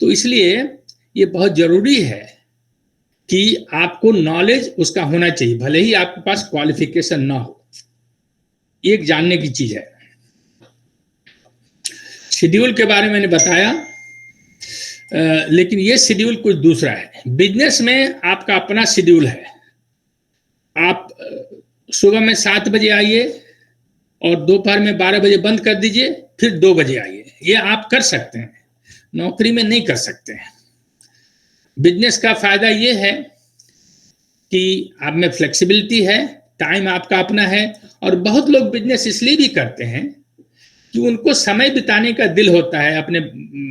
Speaker 1: तो इसलिए ये बहुत ज़रूरी है कि आपको नॉलेज उसका होना चाहिए, भले ही आपके पास क्वालिफिकेशन ना हो। एक जानने की चीज़ है। शेड्यूल के बारे में मैंने बताया, लेकिन ये शेड्यूल कुछ दूसरा है। बिजनेस में आपका अपना शेड्यूल है। आप सुबह में 7 बजे आइए और दोपहर में 12 बजे बंद कर दीजिए, फिर 2 बजे आइए, ये आप कर सकते हैं, नौकरी में नहीं कर सकते हैं। बिजनेस का फायदा ये है कि आप में फ्लेक्सिबिलिटी है, टाइम आपका अपना है। और बहुत लोग बिजनेस इसलिए भी करते हैं कि उनको समय बिताने का दिल होता है अपने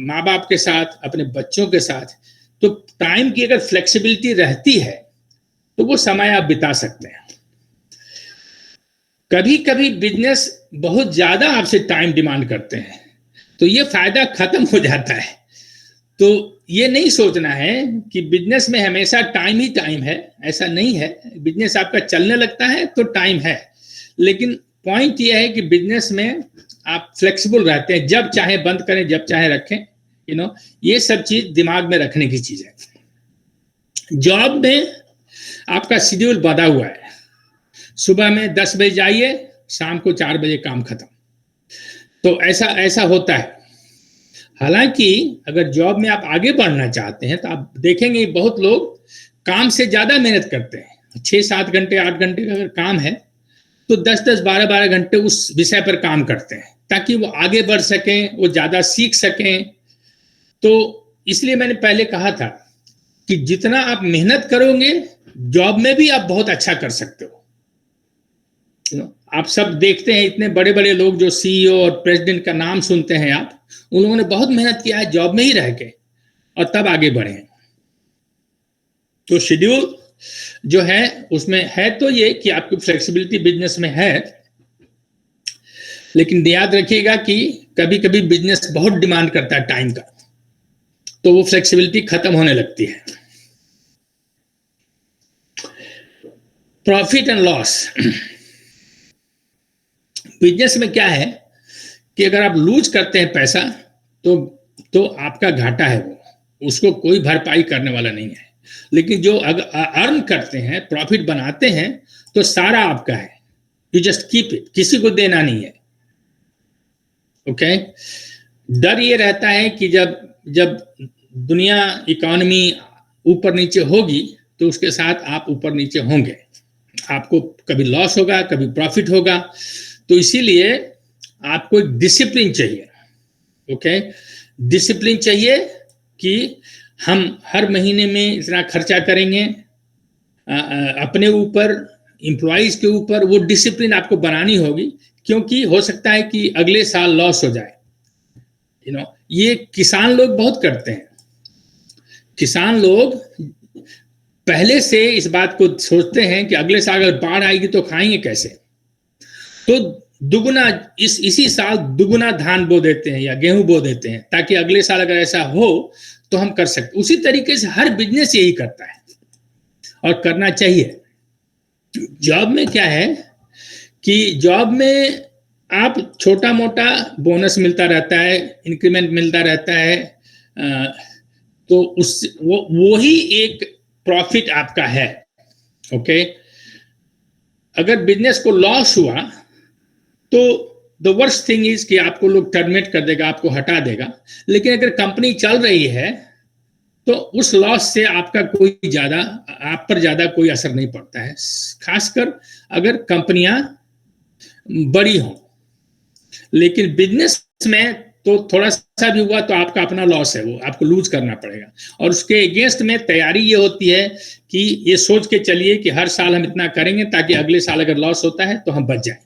Speaker 1: माँ बाप के साथ, अपने बच्चों के साथ। तो टाइम की अगर फ्लेक्सिबिलिटी रहती है तो वो समय आप बिता सकते हैं। कभी कभी बिजनेस बहुत ज्यादा आपसे टाइम डिमांड करते हैं तो ये फायदा खत्म हो जाता है। तो ये नहीं सोचना है कि बिजनेस में हमेशा टाइम ही टाइम है, ऐसा नहीं है। बिजनेस आपका चलने लगता है तो टाइम है, लेकिन पॉइंट ये है कि बिजनेस में आप फ्लेक्सिबल रहते हैं, जब चाहे बंद करें, जब चाहे रखें। ये सब चीज दिमाग में रखने की चीज है। जॉब में आपका शेड्यूल बंधा हुआ है, सुबह में 10 बजे जाइए, शाम को 4 बजे काम खत्म। तो ऐसा होता है। हालांकि अगर जॉब में आप आगे बढ़ना चाहते हैं तो आप देखेंगे बहुत लोग काम से ज्यादा मेहनत करते हैं। 6-7 घंटे 8 घंटे का अगर काम है तो 10-10 12-12 घंटे उस विषय पर काम करते हैं ताकि वो आगे बढ़ सकें, वो ज्यादा सीख सकें। तो इसलिए मैंने पहले कहा था कि जितना आप मेहनत करोगे जॉब में भी आप बहुत अच्छा कर सकते हो। आप सब देखते हैं इतने बड़े बड़े लोग जो सीईओ और प्रेसिडेंट का नाम सुनते हैं आप, उन लोगों ने बहुत मेहनत किया है जॉब में ही रह के और तब आगे बढ़े हैं। तो शेड्यूल जो है उसमें है तो ये कि आपकी फ्लेक्सिबिलिटी बिजनेस में है, लेकिन याद रखिएगा कि कभी कभी बिजनेस बहुत डिमांड करता है टाइम का, तो वो फ्लेक्सिबिलिटी खत्म होने लगती है। Profit and loss. बिजनेस में क्या है कि अगर आप लूज करते हैं पैसा तो आपका घाटा है, वो उसको कोई भरपाई करने वाला नहीं है। लेकिन जो अगर अर्न करते हैं, प्रॉफिट बनाते हैं, तो सारा आपका है। यू जस्ट कीप इट, किसी को देना नहीं है। ओके। डर ये रहता है कि जब दुनिया इकोनॉमी ऊपर नीचे होगी तो उसके साथ आप ऊपर नीचे होंगे, आपको कभी लॉस होगा, कभी प्रॉफिट होगा। तो इसीलिए आपको एक डिसिप्लिन चाहिए। ओके, डिसिप्लिन चाहिए कि हम हर महीने में इतना खर्चा करेंगे अपने ऊपर, एम्प्लॉइज के ऊपर। वो डिसिप्लिन आपको बनानी होगी, क्योंकि हो सकता है कि अगले साल लॉस हो जाए। ये किसान लोग बहुत करते हैं। किसान लोग पहले से इस बात को सोचते हैं कि अगले साल अगर बाढ़ आएगी तो खाएंगे कैसे, तो दुगुना इसी साल दुगुना धान बो देते हैं या गेहूं बो देते हैं, ताकि अगले साल अगर ऐसा हो तो हम कर सकते। उसी तरीके से हर बिजनेस यही करता है और करना चाहिए। जॉब में क्या है कि जॉब में आप छोटा मोटा बोनस मिलता रहता है, इंक्रीमेंट मिलता रहता है, तो उस वो ही एक प्रॉफिट आपका है। ओके, अगर बिजनेस को लॉस हुआ तो द वर्स्ट थिंग इज कि आपको लोग टर्मिनेट कर देगा, आपको हटा देगा। लेकिन अगर कंपनी चल रही है तो उस लॉस से आपका आप पर ज्यादा कोई असर नहीं पड़ता है, खासकर अगर कंपनियां बड़ी हों। लेकिन बिजनेस में तो थोड़ा सा भी हुआ तो आपका अपना लॉस है, वो आपको लूज करना पड़ेगा। और उसके अगेंस्ट में तैयारी ये होती है कि ये सोच के चलिए कि हर साल हम इतना करेंगे ताकि अगले साल अगर लॉस होता है तो हम बच जाएं।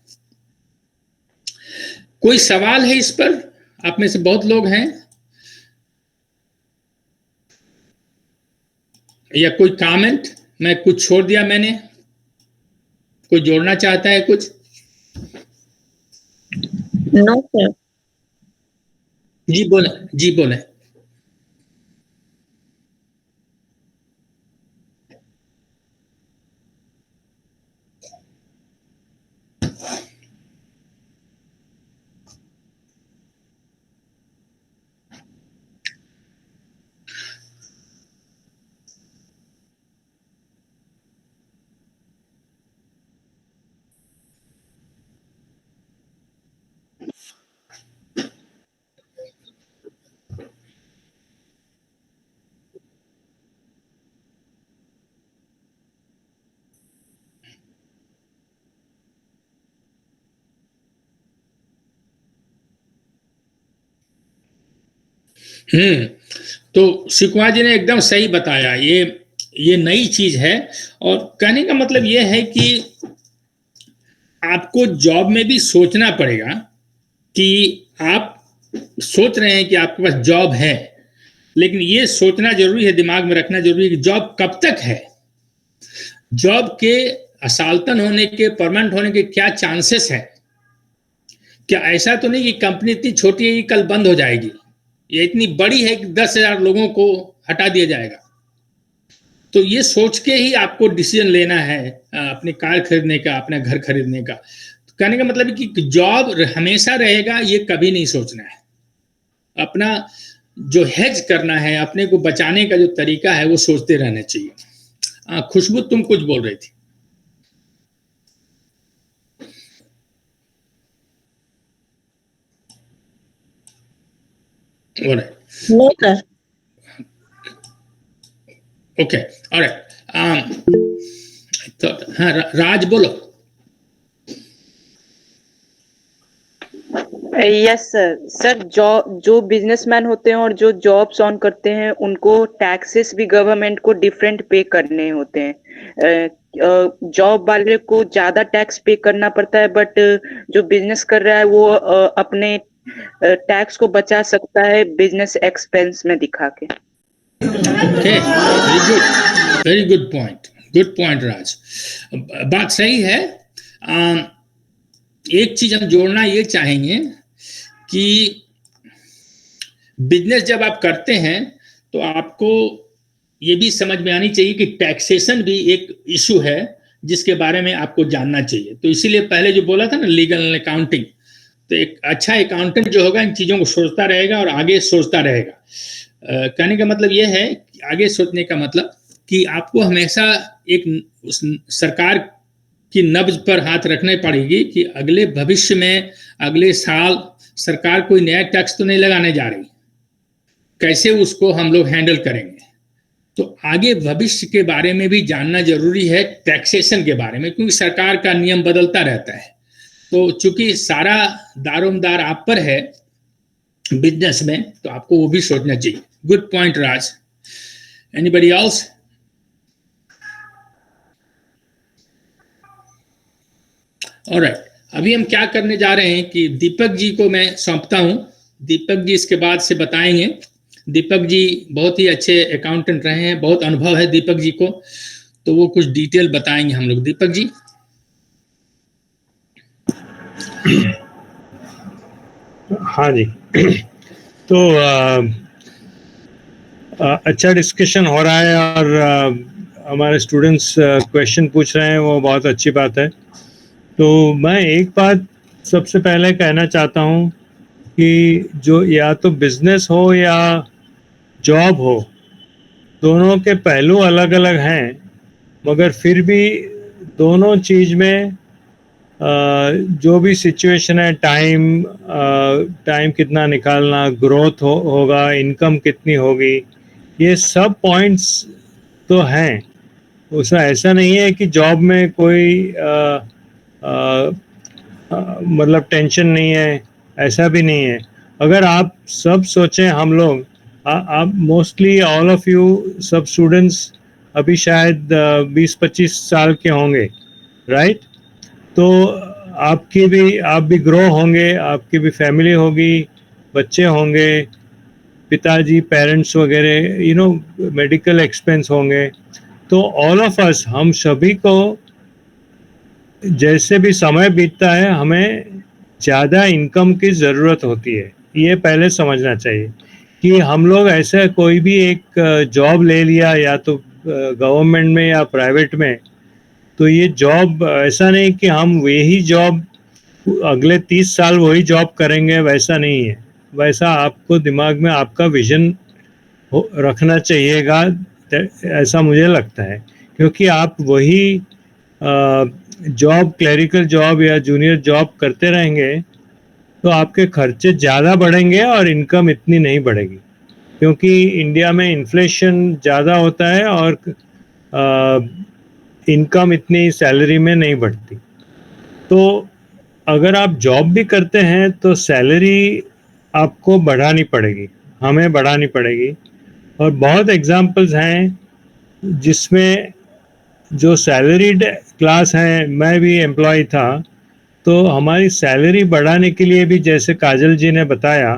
Speaker 1: कोई सवाल है इस पर? आप में से बहुत लोग हैं या कोई कमेंट? मैं कुछ छोड़ दिया मैंने? कोई जोड़ना चाहता है कुछ?
Speaker 2: No sir.
Speaker 1: जी बोले, जी बोले। तो शिकवा जी ने एकदम सही बताया। ये नई चीज है, और कहने का मतलब ये है कि आपको जॉब में भी सोचना पड़ेगा कि आप सोच रहे हैं कि आपके पास जॉब है, लेकिन ये सोचना जरूरी है, दिमाग में रखना जरूरी है कि जॉब कब तक है, जॉब के असाल्तन होने के, परमानेंट होने के क्या चांसेस है। क्या ऐसा तो नहीं कि कंपनी इतनी छोटी है कि कल बंद हो जाएगी, ये इतनी बड़ी है कि 10,000 लोगों को हटा दिया जाएगा। तो ये सोच के ही आपको डिसीजन लेना है अपनी कार खरीदने का, अपना घर खरीदने का। तो कहने का मतलब है कि जॉब हमेशा रहेगा, ये कभी नहीं सोचना है। अपना जो हेज करना है, अपने को बचाने का जो तरीका है, वो सोचते रहना चाहिए। खुशबू, तुम कुछ बोल रही थी?
Speaker 2: No sir.
Speaker 1: Okay, alright. तो हाँ, राज बोलो।
Speaker 8: Yes sir. सर जो बिजनेसमैन होते हैं और जो जॉब्स ऑन करते हैं, उनको टैक्सेस भी गवर्नमेंट को डिफरेंट पे करने होते हैं। जॉब वाले को ज्यादा टैक्स पे करना पड़ता है, बट जो बिजनेस कर रहा है वो अपने टैक्स को बचा सकता है बिजनेस एक्सपेंस में दिखा के।
Speaker 1: ओके, वेरी गुड पॉइंट राज। बात सही है। एक चीज हम जोड़ना ये चाहेंगे कि बिजनेस जब आप करते हैं तो आपको ये भी समझ में आनी चाहिए कि टैक्सेशन भी एक इशू है जिसके बारे में आपको जानना चाहिए। तो इसीलिए पहले जो बोला था ना, लीगल एंड अकाउंटिंग, तो एक अच्छा अकाउंटेंट जो होगा इन चीजों को सोचता रहेगा और आगे सोचता रहेगा। कहने का मतलब ये है, आगे सोचने का मतलब कि आपको हमेशा एक सरकार की नब्ज पर हाथ रखनी पड़ेगी कि अगले भविष्य में, अगले साल सरकार कोई नया टैक्स तो नहीं लगाने जा रही, कैसे उसको हम लोग हैंडल करेंगे। तो आगे भविष्य के बारे में भी जानना जरूरी है, टैक्सेशन के बारे में, क्योंकि सरकार का नियम बदलता रहता है। तो चूंकि सारा दारोमदार आप पर है बिजनेस में, तो आपको वो भी सोचना चाहिए। Good point Raj. Anybody else? Alright, अभी हम क्या करने जा रहे हैं कि दीपक जी को मैं सौंपता हूं। दीपक जी इसके बाद से बताएंगे। दीपक जी बहुत ही अच्छे अकाउंटेंट रहे हैं, बहुत अनुभव है दीपक जी को, तो वो कुछ डिटेल बताएंगे हम लोग। दीपक जी।
Speaker 7: हाँ जी। तो अच्छा डिस्कशन हो रहा है और हमारे स्टूडेंट्स क्वेश्चन पूछ रहे हैं, वो बहुत अच्छी बात है। तो मैं एक बात सबसे पहले कहना चाहता हूँ कि जो या तो बिजनेस हो या जॉब हो, दोनों के पहलू अलग अलग हैं, मगर फिर भी दोनों चीज में जो भी सिचुएशन है, टाइम कितना निकालना, ग्रोथ होगा, इनकम कितनी होगी, ये सब पॉइंट्स तो हैं। उसमें ऐसा नहीं है कि जॉब में कोई मतलब टेंशन नहीं है, ऐसा भी नहीं है। अगर आप सब सोचें, हम लोग आप मोस्टली ऑल ऑफ यू सब स्टूडेंट्स अभी शायद 20-25 साल के होंगे, राइट? तो आप भी ग्रो होंगे, आपकी भी फैमिली होगी, बच्चे होंगे, पिताजी, पेरेंट्स वगैरह, मेडिकल एक्सपेंस होंगे। तो ऑल ऑफ अस, हम सभी को जैसे भी समय बीतता है, हमें ज़्यादा इनकम की ज़रूरत होती है। ये पहले समझना चाहिए कि हम लोग ऐसे कोई भी एक जॉब ले लिया, या तो गवर्नमेंट में या प्राइवेट में, तो ये जॉब ऐसा नहीं कि हम वही जॉब अगले 30 साल वही जॉब करेंगे, वैसा नहीं है। वैसा आपको दिमाग में आपका विजन रखना चाहिएगा, ऐसा मुझे लगता है। क्योंकि आप वही जॉब, क्लरिकल जॉब या जूनियर जॉब करते रहेंगे तो आपके खर्चे ज़्यादा बढ़ेंगे और इनकम इतनी नहीं बढ़ेगी, क्योंकि इंडिया में इन्फ्लेशन ज़्यादा होता है और इनकम इतनी सैलरी में नहीं बढ़ती। तो अगर आप जॉब भी करते हैं तो सैलरी आपको बढ़ानी पड़ेगी, हमें बढ़ानी पड़ेगी। और बहुत एग्जांपल्स हैं जिसमें जो सैलरीड क्लास हैं, मैं भी एम्प्लॉय था, तो हमारी सैलरी बढ़ाने के लिए भी, जैसे काजल जी ने बताया,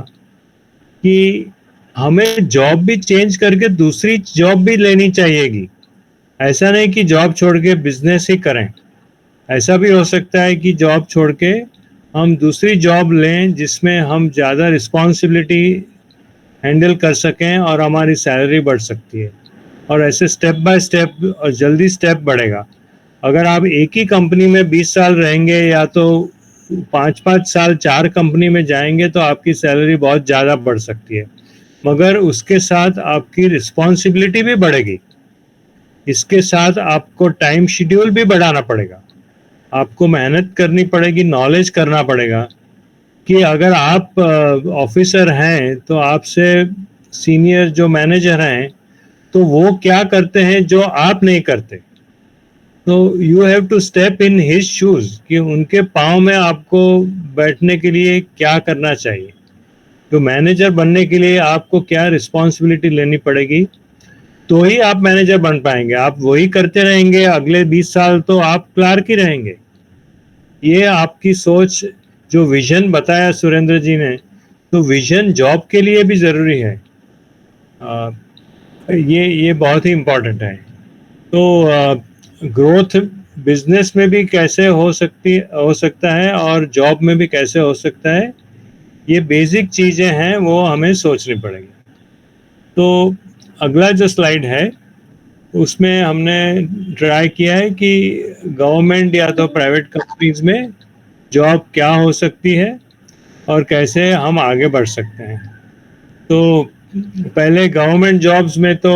Speaker 7: कि हमें जॉब भी चेंज करके दूसरी जॉब भी लेनी चाहिएगी। ऐसा नहीं कि जॉब छोड़ के बिजनेस ही करें। ऐसा भी हो सकता है कि जॉब छोड़ के हम दूसरी जॉब लें जिसमें हम ज़्यादा रिस्पॉन्सिबिलिटी हैंडल कर सकें और हमारी सैलरी बढ़ सकती है। और ऐसे स्टेप बाय स्टेप और जल्दी स्टेप बढ़ेगा। अगर आप एक ही कंपनी में 20 साल रहेंगे या तो 5-5 साल 4 कंपनी में जाएंगे तो आपकी सैलरी बहुत ज़्यादा बढ़ सकती है, मगर उसके साथ आपकी रिस्पॉन्सिबिलिटी भी बढ़ेगी। इसके साथ आपको टाइम शेड्यूल भी बढ़ाना पड़ेगा, आपको मेहनत करनी पड़ेगी, नॉलेज करना पड़ेगा कि अगर आप ऑफिसर हैं तो आपसे सीनियर जो मैनेजर हैं तो वो क्या करते हैं जो आप नहीं करते। तो you have to step in his shoes, कि उनके पाँव में आपको बैठने के लिए क्या करना चाहिए। तो मैनेजर बनने के लिए आपको क्या रिस्पॉन्सिबिलिटी लेनी पड़ेगी, तो ही आप मैनेजर बन पाएंगे। आप वही करते रहेंगे अगले 20 साल तो आप क्लार्क ही रहेंगे। ये आपकी सोच, जो विजन बताया सुरेंद्र जी ने, तो विजन जॉब के लिए भी ज़रूरी है। ये बहुत ही इम्पोर्टेंट है। तो ग्रोथ बिजनेस में भी कैसे हो सकता है और जॉब में भी कैसे हो सकता है, ये बेसिक चीज़ें हैं, वो हमें सोचनी पड़ेगी। तो अगला जो स्लाइड है उसमें हमने ट्राई किया है कि गवर्नमेंट या तो प्राइवेट कंपनीज में जॉब क्या हो सकती है और कैसे हम आगे बढ़ सकते हैं। तो पहले गवर्नमेंट जॉब्स में तो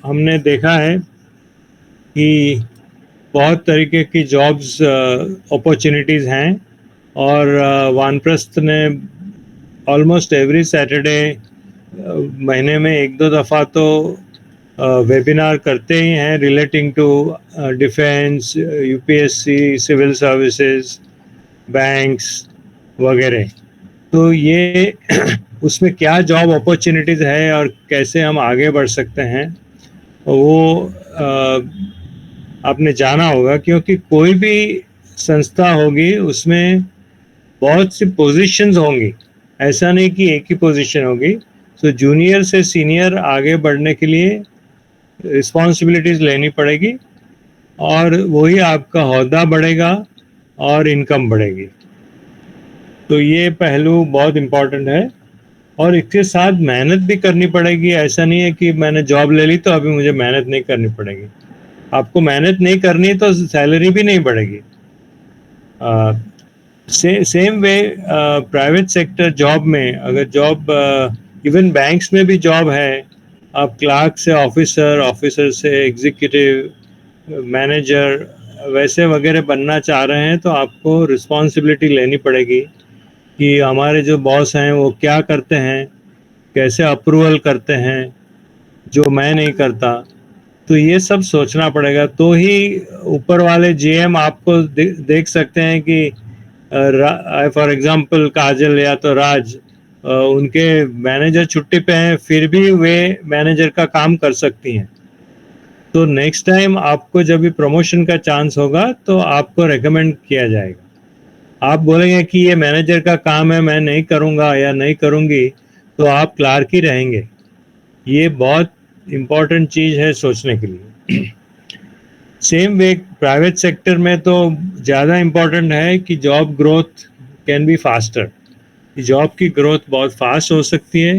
Speaker 7: हमने देखा है कि बहुत तरीके की जॉब्स अपॉर्चुनिटीज़ हैं, और वानप्रस्थ ने ऑलमोस्ट एवरी सैटरडे महीने में 1-2 दफ़ा तो वेबिनार करते ही हैं relating to defence, UPSC, civil services, banks वगैरह। तो ये उसमें क्या जॉब अपॉर्चुनिटीज़ है और कैसे हम आगे बढ़ सकते हैं, वो आपने जाना होगा। क्योंकि कोई भी संस्था होगी उसमें बहुत सी पोजीशंस होंगी, ऐसा नहीं कि एक ही पोजीशन होगी। तो जूनियर से सीनियर आगे बढ़ने के लिए रिस्पॉन्सिबिलिटीज़ लेनी पड़ेगी, और वही आपका ओहदा बढ़ेगा और इनकम बढ़ेगी। तो ये पहलू बहुत इम्पोर्टेंट है, और इसके साथ मेहनत भी करनी पड़ेगी। ऐसा नहीं है कि मैंने जॉब ले ली तो अभी मुझे मेहनत नहीं करनी पड़ेगी। आपको मेहनत नहीं करनी तो सैलरी भी नहीं बढ़ेगी। Same way private sector job में, अगर जॉब इवन बैंक्स में भी जॉब है, आप क्लार्क से ऑफिसर, ऑफिसर से एग्जीक्यूटिव, मैनेजर वैसे वगैरह बनना चाह रहे हैं तो आपको रिस्पॉन्सिबिलिटी लेनी पड़ेगी कि हमारे जो बॉस हैं वो क्या करते हैं, कैसे अप्रूवल करते हैं जो मैं नहीं करता। तो ये सब सोचना पड़ेगा, तो ही ऊपर वाले जीएम आपको देख सकते हैं कि फॉर एग्जांपल काजल या तो राज, उनके मैनेजर छुट्टी पे हैं फिर भी वे मैनेजर का काम कर सकती हैं। तो नेक्स्ट टाइम आपको जब भी प्रमोशन का चांस होगा तो आपको रेकमेंड किया जाएगा। आप बोलेंगे कि ये मैनेजर का काम है, मैं नहीं करूँगा या नहीं करूँगी, तो आप क्लार्क ही रहेंगे। ये बहुत इम्पोर्टेंट चीज़ है सोचने के लिए। सेम वे प्राइवेट सेक्टर में तो ज़्यादा इम्पोर्टेंट है कि job growth can be faster. Job की ग्रोथ बहुत फास्ट हो सकती है।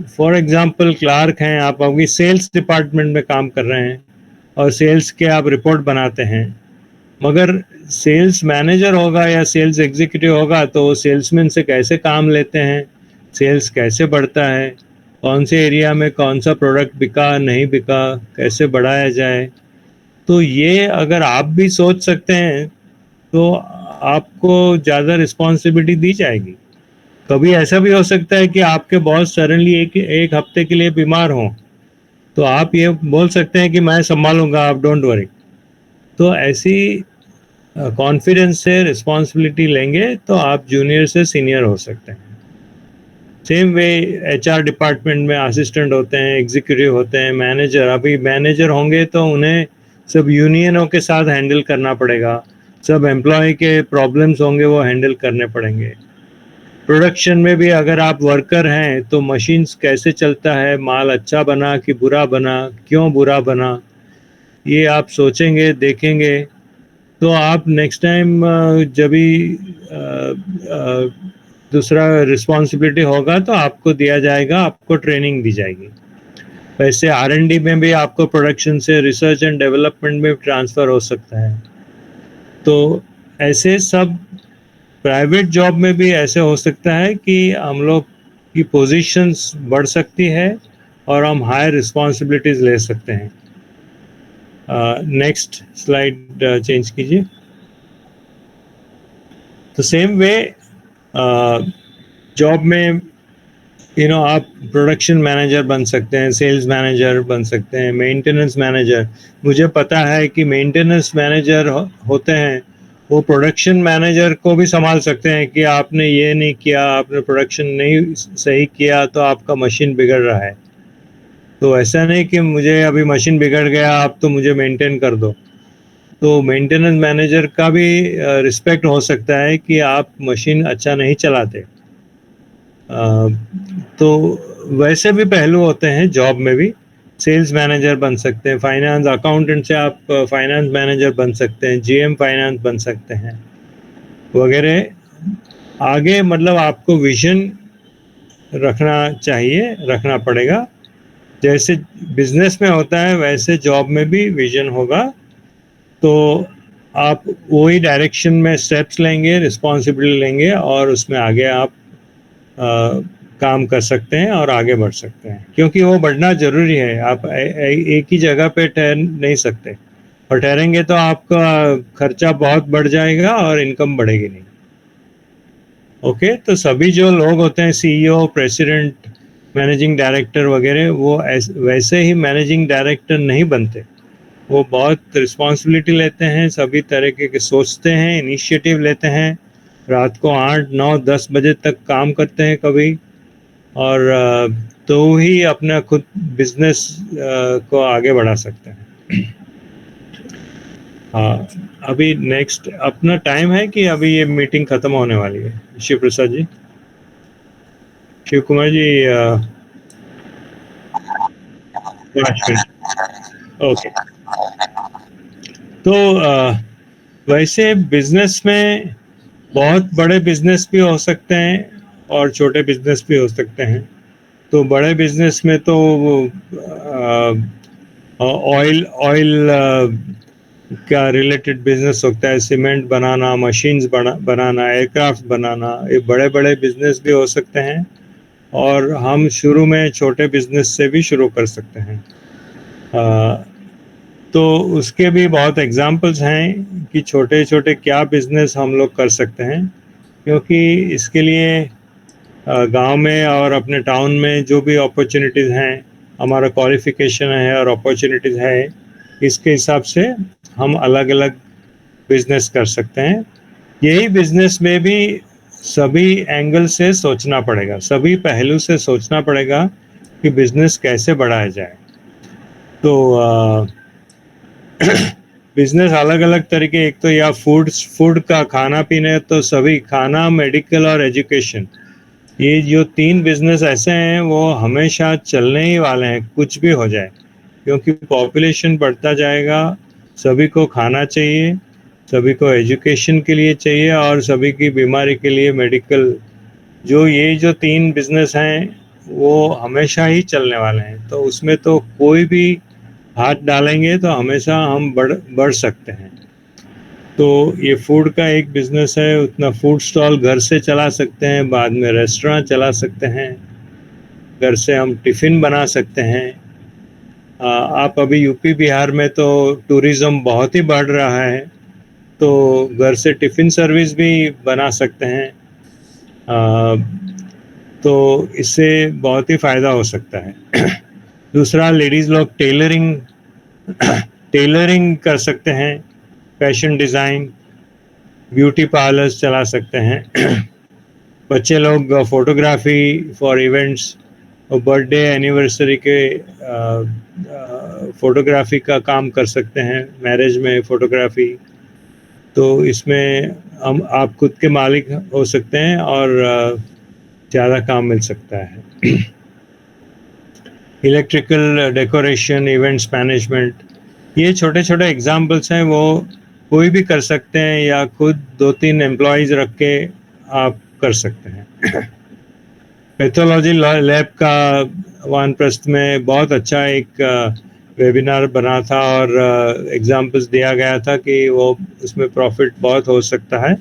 Speaker 7: फॉर एग्जांपल क्लार्क हैं आप, अभी सेल्स डिपार्टमेंट में काम कर रहे हैं और सेल्स के आप रिपोर्ट बनाते हैं, मगर सेल्स मैनेजर होगा या सेल्स एग्जीक्यूटिव होगा तो वो सेल्समैन से कैसे काम लेते हैं, सेल्स कैसे बढ़ता है, कौन से एरिया में कौन सा प्रोडक्ट बिका नहीं बिका, कैसे बढ़ाया जाए। तो ये अगर आप भी सोच सकते हैं तो आपको ज़्यादा रिस्पॉन्सिबिलिटी दी जाएगी। कभी ऐसा भी हो सकता है कि आपके बॉस सडनली एक हफ्ते के लिए बीमार हों, तो आप ये बोल सकते हैं कि मैं संभालूंगा, आप डोंट वरी। तो ऐसी कॉन्फिडेंस से रिस्पॉन्सिबिलिटी लेंगे तो आप जूनियर से सीनियर हो सकते हैं। सेम वे एचआर डिपार्टमेंट में असिस्टेंट होते हैं, एग्जीक्यूटिव होते हैं, मैनेजर। अभी मैनेजर होंगे तो उन्हें सब यूनियनों के साथ हैंडल करना पड़ेगा, सब एम्प्लॉय के प्रॉब्लम्स होंगे वो हैंडल करने पड़ेंगे। प्रोडक्शन में भी अगर आप वर्कर हैं तो मशीन्स कैसे चलता है, माल अच्छा बना कि बुरा बना, क्यों बुरा बना, ये आप सोचेंगे, देखेंगे। तो आप नेक्स्ट टाइम जब भी दूसरा रिस्पॉन्सिबिलिटी होगा तो आपको दिया जाएगा, आपको ट्रेनिंग दी जाएगी। वैसे R&D में भी आपको प्रोडक्शन से रिसर्च एंड डेवलपमेंट में ट्रांसफ़र हो सकता है। तो ऐसे सब प्राइवेट जॉब में भी ऐसे हो सकता है कि हम लोग की पोजीशंस बढ़ सकती है और हम हायर रिस्पॉन्सिबिलिटीज़ ले सकते हैं। नेक्स्ट स्लाइड चेंज कीजिए। तो सेम वे जॉब में आप प्रोडक्शन मैनेजर बन सकते हैं, सेल्स मैनेजर बन सकते हैं, मेंटेनेंस मैनेजर। मुझे पता है कि मेंटेनेंस मैनेजर होते हैं वो प्रोडक्शन मैनेजर को भी संभाल सकते हैं कि आपने ये नहीं किया, आपने प्रोडक्शन नहीं सही किया तो आपका मशीन बिगड़ रहा है। तो ऐसा नहीं कि मुझे अभी मशीन बिगड़ गया आप तो मुझे मेंटेन कर दो। तो मेंटेनेंस मैनेजर का भी रिस्पेक्ट हो सकता है कि आप मशीन अच्छा नहीं चलाते। तो वैसे भी पहलू होते हैं जॉब में भी। सेल्स मैनेजर बन सकते हैं, फाइनेंस अकाउंटेंट से आप फाइनेंस मैनेजर बन सकते हैं, जीएम फाइनेंस बन सकते हैं वगैरह। आगे मतलब आपको विजन रखना चाहिए, रखना पड़ेगा। जैसे बिजनेस में होता है वैसे जॉब में भी विजन होगा, तो आप वही डायरेक्शन में स्टेप्स लेंगे, रिस्पॉन्सिबिलिटी लेंगे और उसमें आगे आप काम कर सकते हैं और आगे बढ़ सकते हैं, क्योंकि वो बढ़ना ज़रूरी है। आप एक ही जगह पे ठहर नहीं सकते, और ठहरेंगे तो आपका खर्चा बहुत बढ़ जाएगा और इनकम बढ़ेगी नहीं। ओके, तो सभी जो लोग होते हैं सीईओ, प्रेसिडेंट, मैनेजिंग डायरेक्टर वगैरह, वो वैसे ही मैनेजिंग डायरेक्टर नहीं बनते। वो बहुत रिस्पॉन्सिबिलिटी लेते हैं, सभी तरीके के सोचते हैं, इनिशिएटिव लेते हैं, रात को 8, 9, 10 बजे तक काम करते हैं कभी, और तो ही अपना खुद बिजनेस को आगे बढ़ा सकते हैं। हाँ, अभी नेक्स्ट अपना टाइम है कि अभी ये मीटिंग ख़त्म होने वाली है? शिव प्रसाद जी, शिव कुमार जी, 5 मिनट। ओके, तो वैसे बिजनेस में बहुत बड़े बिजनेस भी हो सकते हैं और छोटे बिजनेस भी हो सकते हैं। तो बड़े बिजनेस में तो ऑयल का रिलेटेड बिजनेस सकता है, सीमेंट बनाना, मशीन्स बनाना, एयरक्राफ्ट बनाना, ये बड़े बड़े बिजनेस भी हो सकते हैं और हम शुरू में छोटे बिजनेस से भी शुरू कर सकते हैं। तो उसके भी बहुत एग्जांपल्स हैं कि छोटे छोटे क्या बिजनेस हम लोग कर सकते हैं, क्योंकि इसके लिए गांव में और अपने टाउन में जो भी अपॉर्चुनिटीज़ हैं, हमारा क्वालिफिकेशन है और अपॉर्चुनिटीज़ है, इसके हिसाब से हम अलग अलग बिजनेस कर सकते हैं। यही बिजनेस में भी सभी एंगल से सोचना पड़ेगा, सभी पहलू से सोचना पड़ेगा कि बिजनेस कैसे बढ़ाया जाए। तो बिजनेस अलग अलग तरीके, एक तो या फूड का खाना पीने, तो सभी खाना, मेडिकल और एजुकेशन, ये जो 3 बिजनेस ऐसे हैं वो हमेशा चलने ही वाले हैं, कुछ भी हो जाए, क्योंकि पॉपुलेशन बढ़ता जाएगा, सभी को खाना चाहिए, सभी को एजुकेशन के लिए चाहिए और सभी की बीमारी के लिए मेडिकल। ये जो 3 बिजनेस हैं वो हमेशा ही चलने वाले हैं, तो उसमें तो कोई भी हाथ डालेंगे तो हमेशा हम बढ़ सकते हैं। तो ये फूड का एक बिजनेस है, उतना फूड स्टॉल घर से चला सकते हैं, बाद में रेस्टोरेंट चला सकते हैं, घर से हम टिफ़िन बना सकते हैं। आप अभी यूपी बिहार में तो टूरिज़्म बहुत ही बढ़ रहा है, तो घर से टिफ़िन सर्विस भी बना सकते हैं। तो इससे बहुत ही फ़ायदा हो सकता है। दूसरा, लेडीज़ लोग टेलरिंग कर सकते हैं, फैशन डिज़ाइन, ब्यूटी पार्लर्स चला सकते हैं। बच्चे लोग फोटोग्राफी फॉर इवेंट्स और बर्थडे एनिवर्सरी के फोटोग्राफी का काम कर सकते हैं, मैरिज में फोटोग्राफी। तो इसमें आप खुद के मालिक हो सकते हैं और ज़्यादा काम मिल सकता है। इलेक्ट्रिकल डेकोरेशन, इवेंट्स मैनेजमेंट, ये छोटे छोटे एग्जाम्पल्स हैं, वो कोई भी कर सकते हैं या खुद 2-3 एम्प्लॉयज़ रख के आप कर सकते हैं। पैथोलॉजी लैब का वानप्रस्थ में बहुत अच्छा एक वेबिनार बना था और एग्जाम्पल्स दिया गया था कि वो उसमें प्रॉफिट बहुत हो सकता है।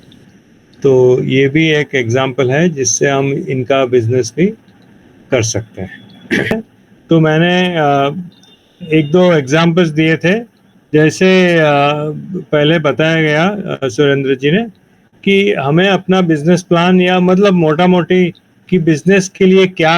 Speaker 7: तो ये भी एक एग्जाम्पल है जिससे हम इनका बिजनेस भी कर सकते हैं। तो मैंने 1-2 एग्जाम्पल्स दिए थे, जैसे पहले बताया गया सुरेंद्र जी ने कि हमें अपना बिजनेस प्लान या मतलब मोटा मोटी कि बिजनेस के लिए क्या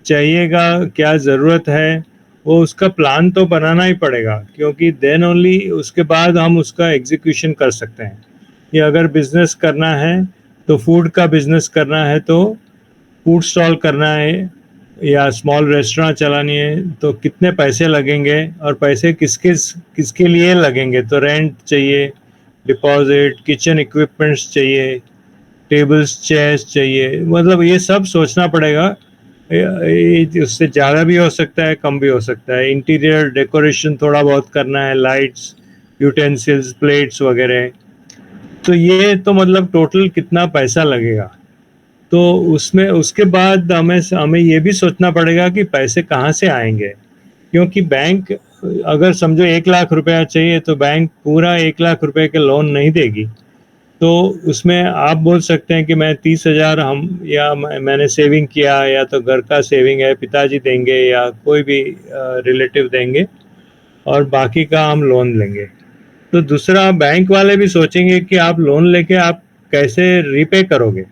Speaker 7: चाहिएगा, क्या ज़रूरत है, वो उसका प्लान तो बनाना ही पड़ेगा, क्योंकि देन ओनली उसके बाद हम उसका एग्जीक्यूशन कर सकते हैं। कि अगर बिजनेस करना है तो फूड का बिजनेस करना है तो फूड स्टॉल करना है या स्मॉल रेस्टोरेंट चलानी है तो कितने पैसे लगेंगे और पैसे किसके लिए लगेंगे। तो रेंट चाहिए, डिपॉजिट, किचन इक्विपमेंट्स चाहिए, टेबल्स, चेयर्स चाहिए, मतलब ये सब सोचना पड़ेगा। उससे ज़्यादा भी हो सकता है, कम भी हो सकता है। इंटीरियर डेकोरेशन थोड़ा बहुत करना है, लाइट्स, यूटेंसिल्स, प्लेट्स वगैरह, तो ये तो मतलब टोटल कितना पैसा लगेगा। तो उसमें उसके बाद हमें ये भी सोचना पड़ेगा कि पैसे कहाँ से आएंगे, क्योंकि बैंक अगर समझो 1 लाख रुपया चाहिए तो बैंक पूरा 1 लाख रुपए के लोन नहीं देगी। तो उसमें आप बोल सकते हैं कि मैं 30,000 मैंने सेविंग किया, या तो घर का सेविंग है, पिताजी देंगे या कोई भी रिलेटिव देंगे और बाकी का हम लोन लेंगे। तो दूसरा, बैंक वाले भी सोचेंगे कि आप लोन लेके आप कैसे रीपे करोगे।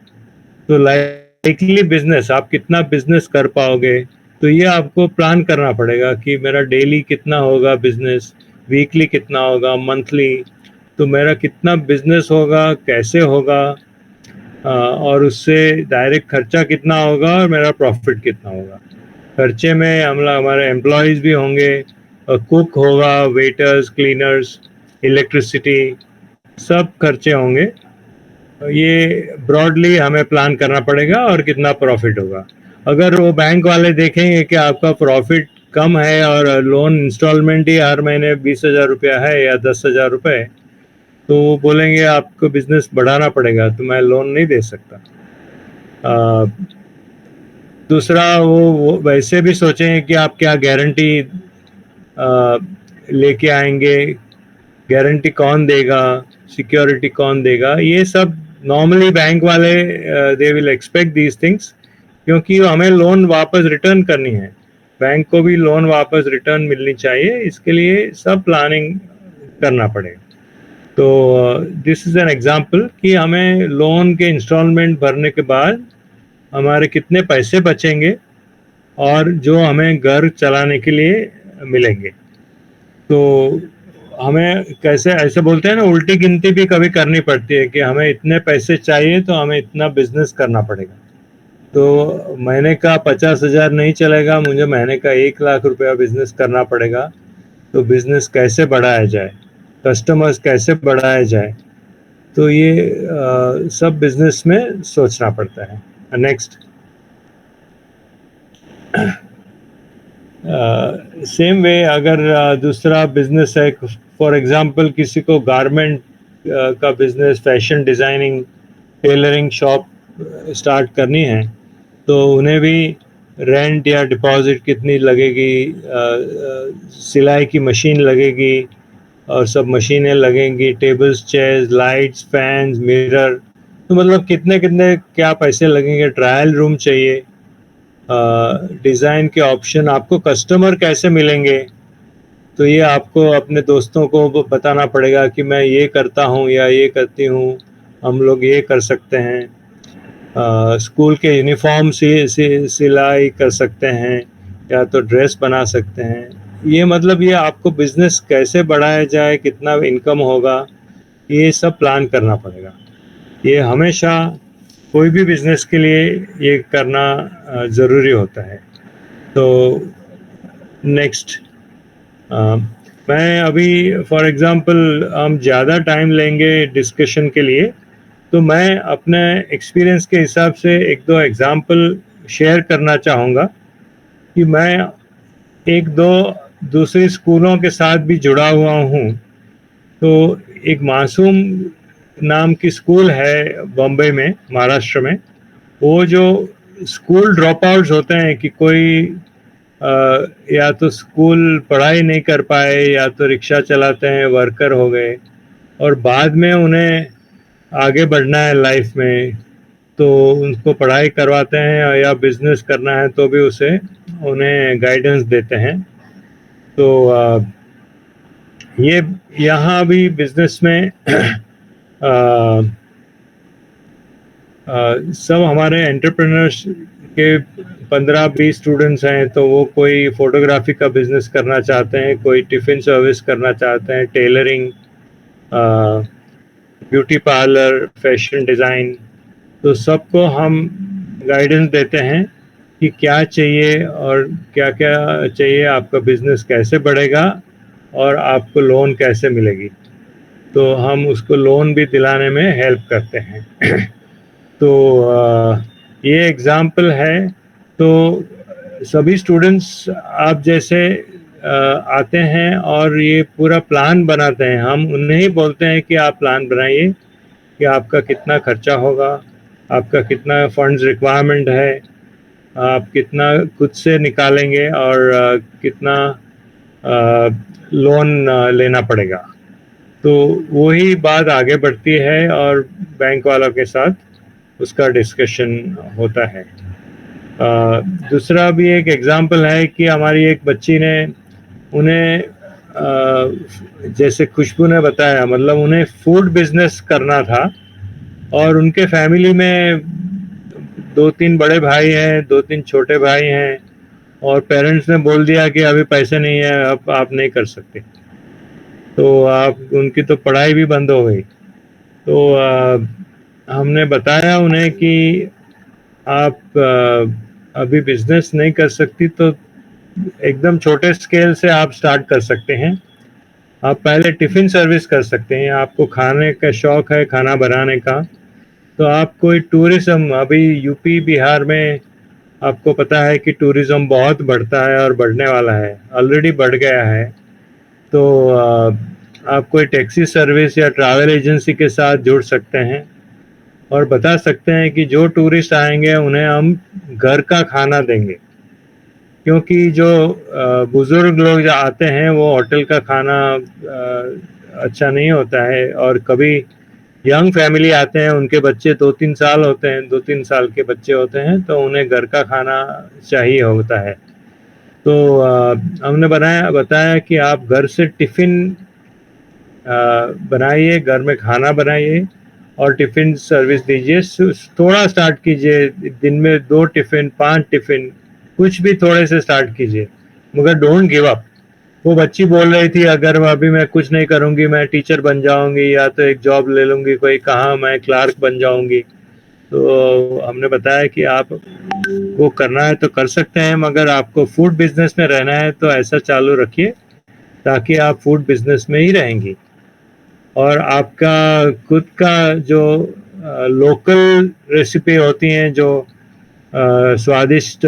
Speaker 7: तो लाइकली बिजनेस, आप कितना बिजनेस कर पाओगे, तो ये आपको प्लान करना पड़ेगा कि मेरा डेली कितना होगा बिजनेस, वीकली कितना होगा, मंथली, तो मेरा कितना बिजनेस होगा, कैसे होगा, और उससे डायरेक्ट खर्चा कितना होगा और मेरा प्रॉफिट कितना होगा। खर्चे में हमारे एम्प्लॉयज़ भी होंगे, कुक होगा, वेटर्स, क्लीनर्स, इलेक्ट्रिसिटी, सब खर्चे होंगे। ये ब्रॉडली हमें प्लान करना पड़ेगा और कितना प्रॉफिट होगा। अगर वो बैंक वाले देखेंगे कि आपका प्रॉफिट कम है और लोन इंस्टॉलमेंट ही हर महीने 20,000 रुपया है या 10,000 रुपये, तो वो बोलेंगे आपको बिजनेस बढ़ाना पड़ेगा, तो मैं लोन नहीं दे सकता। दूसरा, वो वैसे भी सोचेंगे कि आप क्या गारंटी लेके आएंगे, गारंटी कौन देगा, सिक्योरिटी कौन देगा, ये सब नॉर्मली बैंक वाले they will expect these things, क्योंकि हमें लोन वापस रिटर्न करनी है, बैंक को भी लोन वापस रिटर्न मिलनी चाहिए, इसके लिए सब प्लानिंग करना पड़ेगा। तो दिस इज़ एन एग्जांपल कि हमें लोन के इंस्टॉलमेंट भरने के बाद हमारे कितने पैसे बचेंगे और जो हमें घर चलाने के लिए मिलेंगे। तो हमें कैसे ऐसे बोलते हैं ना, उल्टी गिनती भी कभी करनी पड़ती है कि हमें इतने पैसे चाहिए तो हमें इतना बिजनेस करना पड़ेगा। तो महीने का 50,000 नहीं चलेगा, मुझे महीने का 1,00,000 रुपया बिजनेस करना पड़ेगा। तो बिजनेस कैसे बढ़ाया जाए, कस्टमर्स कैसे बढ़ाया जाए, तो ये सब बिजनेस में सोचना पड़ता है। नेक्स्ट, सेम वे अगर दूसरा बिजनेस है, फॉर एग्जांपल किसी को गारमेंट का business, fashion designing, tailoring shop start करनी है, तो उन्हें भी रेंट या डिपॉजिट कितनी लगेगी, सिलाई की मशीन लगेगी और सब मशीनें लगेंगी, tables, chairs, lights, fans, mirror, तो मतलब कितने कितने क्या पैसे लगेंगे, ट्रायल रूम चाहिए, डिज़ाइन के ऑप्शन, आपको कस्टमर कैसे मिलेंगे, तो ये आपको अपने दोस्तों को बताना पड़ेगा कि मैं ये करता हूँ या ये करती हूँ, हम लोग ये कर सकते हैं। स्कूल के यूनिफॉर्म सिलाई कर सकते हैं या तो ड्रेस बना सकते हैं। ये मतलब ये आपको बिजनेस कैसे बढ़ाया जाए, कितना इनकम होगा, ये सब प्लान करना पड़ेगा। ये हमेशा कोई भी बिजनेस के लिए ये करना ज़रूरी होता है। तो नेक्स्ट, मैं अभी फॉर एग्ज़ाम्पल हम ज़्यादा टाइम लेंगे डिस्कशन के लिए, तो मैं अपने एक्सपीरियंस के हिसाब से एक दो एग्ज़ाम्पल शेयर करना चाहूँगा कि मैं एक दो दूसरे स्कूलों के साथ भी जुड़ा हुआ हूँ। तो एक मासूम नाम की स्कूल है बॉम्बे में, महाराष्ट्र में। वो जो स्कूल ड्रॉप आउट्स होते हैं कि कोई या तो स्कूल पढ़ाई नहीं कर पाए या तो रिक्शा चलाते हैं, वर्कर हो गए, और बाद में उन्हें आगे बढ़ना है लाइफ में, तो उनको पढ़ाई करवाते हैं या बिजनेस करना है तो भी उसे उन्हें गाइडेंस देते हैं। तो ये यहाँ भी बिजनेस में सब हमारे एंटरप्रेन्योर्स के 15-20 स्टूडेंट्स हैं, तो वो कोई फोटोग्राफी का बिजनेस करना चाहते हैं, कोई टिफ़िन सर्विस करना चाहते हैं, tailoring, beauty parlour, fashion design, तो सबको हम गाइडेंस देते हैं कि क्या चाहिए और क्या क्या चाहिए, आपका बिजनेस कैसे बढ़ेगा और आपको लोन कैसे मिलेगी, तो हम उसको लोन भी दिलाने में हेल्प करते हैं। तो ये एग्ज़ाम्पल है। तो सभी स्टूडेंट्स आप जैसे आते हैं और ये पूरा प्लान बनाते हैं, हम उन्हें ही बोलते हैं कि आप प्लान बनाइए कि आपका कितना खर्चा होगा, आपका कितना फंड्स रिक्वायरमेंट है, आप कितना खुद से निकालेंगे और कितना लोन लेना पड़ेगा। तो वही बात आगे बढ़ती है और बैंक वालों के साथ उसका डिस्कशन होता है। दूसरा भी एक एग्ज़ाम्पल है कि हमारी एक बच्ची ने, उन्हें जैसे खुशबू ने बताया, मतलब उन्हें फूड बिजनेस करना था और उनके फैमिली में 2-3 बड़े भाई हैं, 2-3 छोटे भाई हैं, और पेरेंट्स ने बोल दिया कि अभी पैसे नहीं है, अब आप नहीं कर सकते, तो आप उनकी तो पढ़ाई भी बंद हो गई। तो हमने बताया उन्हें कि आप अभी बिजनेस नहीं कर सकती, तो एकदम छोटे स्केल से आप स्टार्ट कर सकते हैं। आप पहले टिफ़िन सर्विस कर सकते हैं, आपको खाने का शौक़ है, खाना बनाने का, तो आप कोई टूरिज़्म, अभी यूपी बिहार में आपको पता है कि टूरिज़्म बहुत बढ़ता है और बढ़ने वाला है, ऑलरेडी बढ़ गया है। तो आप कोई टैक्सी सर्विस या ट्रैवल एजेंसी के साथ जुड़ सकते हैं और बता सकते हैं कि जो टूरिस्ट आएंगे उन्हें हम घर का खाना देंगे, क्योंकि जो बुज़ुर्ग लोग जो आते हैं वो होटल का खाना अच्छा नहीं होता है। और कभी यंग फैमिली आते हैं, उनके बच्चे 2-3 साल होते हैं, 2-3 साल के बच्चे होते हैं, तो उन्हें घर का खाना चाहिए होता है। तो हमने बताया कि आप घर से टिफ़िन बनाइए, घर में खाना बनाइए और टिफ़िन सर्विस दीजिए। थोड़ा स्टार्ट कीजिए, दिन में 2 टिफ़िन, 5 टिफ़िन, कुछ भी थोड़े से स्टार्ट कीजिए, मगर डोंट गिव अप। वो बच्ची बोल रही थी अगर अभी मैं कुछ नहीं करूँगी, मैं टीचर बन जाऊँगी या तो एक जॉब ले लूँगी कोई, कहाँ मैं क्लार्क बन जाऊँगी। तो हमने बताया कि आप वो करना है तो कर सकते हैं, मगर आपको फूड बिज़नेस में रहना है तो ऐसा चालू रखिए ताकि आप फूड बिज़नेस में ही रहेंगी। और आपका खुद का जो लोकल रेसिपी होती हैं, जो स्वादिष्ट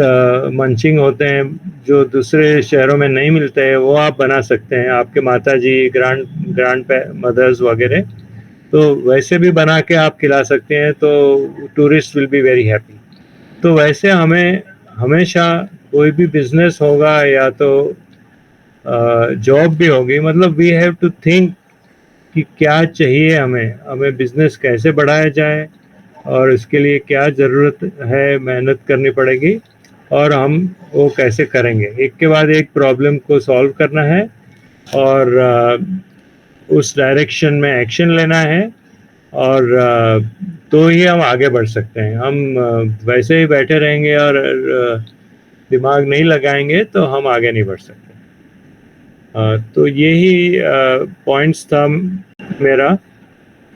Speaker 7: मंचिंग होते हैं, जो दूसरे शहरों में नहीं मिलते हैं, वो आप बना सकते हैं। आपके माताजी, ग्रैंड मदर्स वगैरह, तो वैसे भी बना के आप खिला सकते हैं, तो tourist will be very happy. तो वैसे हमें हमेशा कोई भी बिजनेस होगा या तो जॉब भी होगी, मतलब वी हैव टू थिंक कि क्या चाहिए हमें बिजनेस कैसे बढ़ाया जाए और इसके लिए क्या ज़रूरत है, मेहनत करनी पड़ेगी और हम वो कैसे करेंगे। एक के बाद एक प्रॉब्लम को सॉल्व करना है और उस डायरेक्शन में एक्शन लेना है और तो ही हम आगे बढ़ सकते हैं। हम वैसे ही बैठे रहेंगे और दिमाग नहीं लगाएंगे तो हम आगे नहीं बढ़ सकते। तो यही पॉइंट्स था मेरा।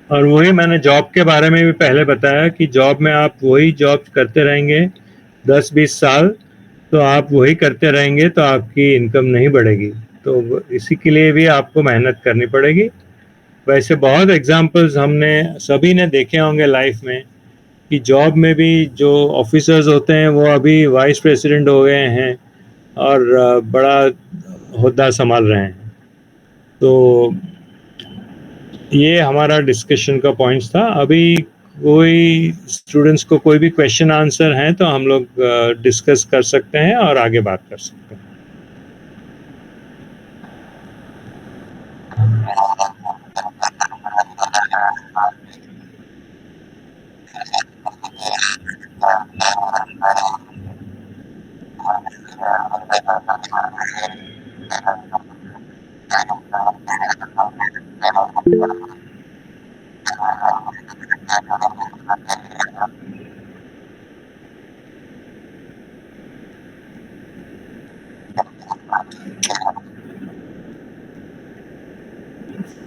Speaker 7: और वही मैंने जॉब के बारे में भी पहले बताया कि जॉब में आप वही जॉब करते रहेंगे 10-20 साल, तो आप वही करते रहेंगे तो आपकी इनकम नहीं बढ़ेगी। तो इसी के लिए भी आपको मेहनत करनी पड़ेगी। वैसे बहुत एग्जांपल्स हमने सभी ने देखे होंगे लाइफ में कि जॉब में भी जो ऑफिसर्स होते हैं वो अभी वाइस प्रेसिडेंट हो गए हैं और बड़ा ओहदा संभाल रहे हैं। तो ये हमारा डिस्कशन का पॉइंट्स था। अभी कोई स्टूडेंट्स को कोई भी क्वेश्चन आंसर है तो हम लोग डिस्कस कर सकते हैं और आगे बात कर सकते हैं।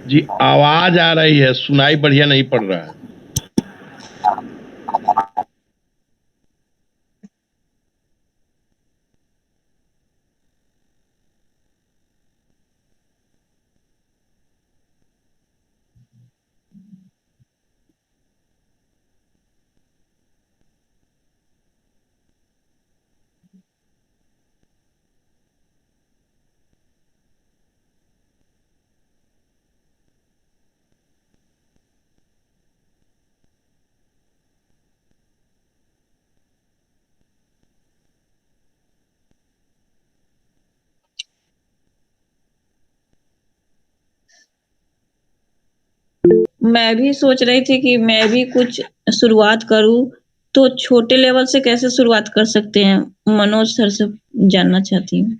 Speaker 9: जी आवाज आ रही है, सुनाई बढ़िया नहीं पड़ रहा है।
Speaker 2: मैं भी सोच रही थी कि मैं भी कुछ शुरुआत करूँ, तो छोटे लेवल से कैसे शुरुआत कर सकते हैं? मनोज सर से जानना चाहती हूँ।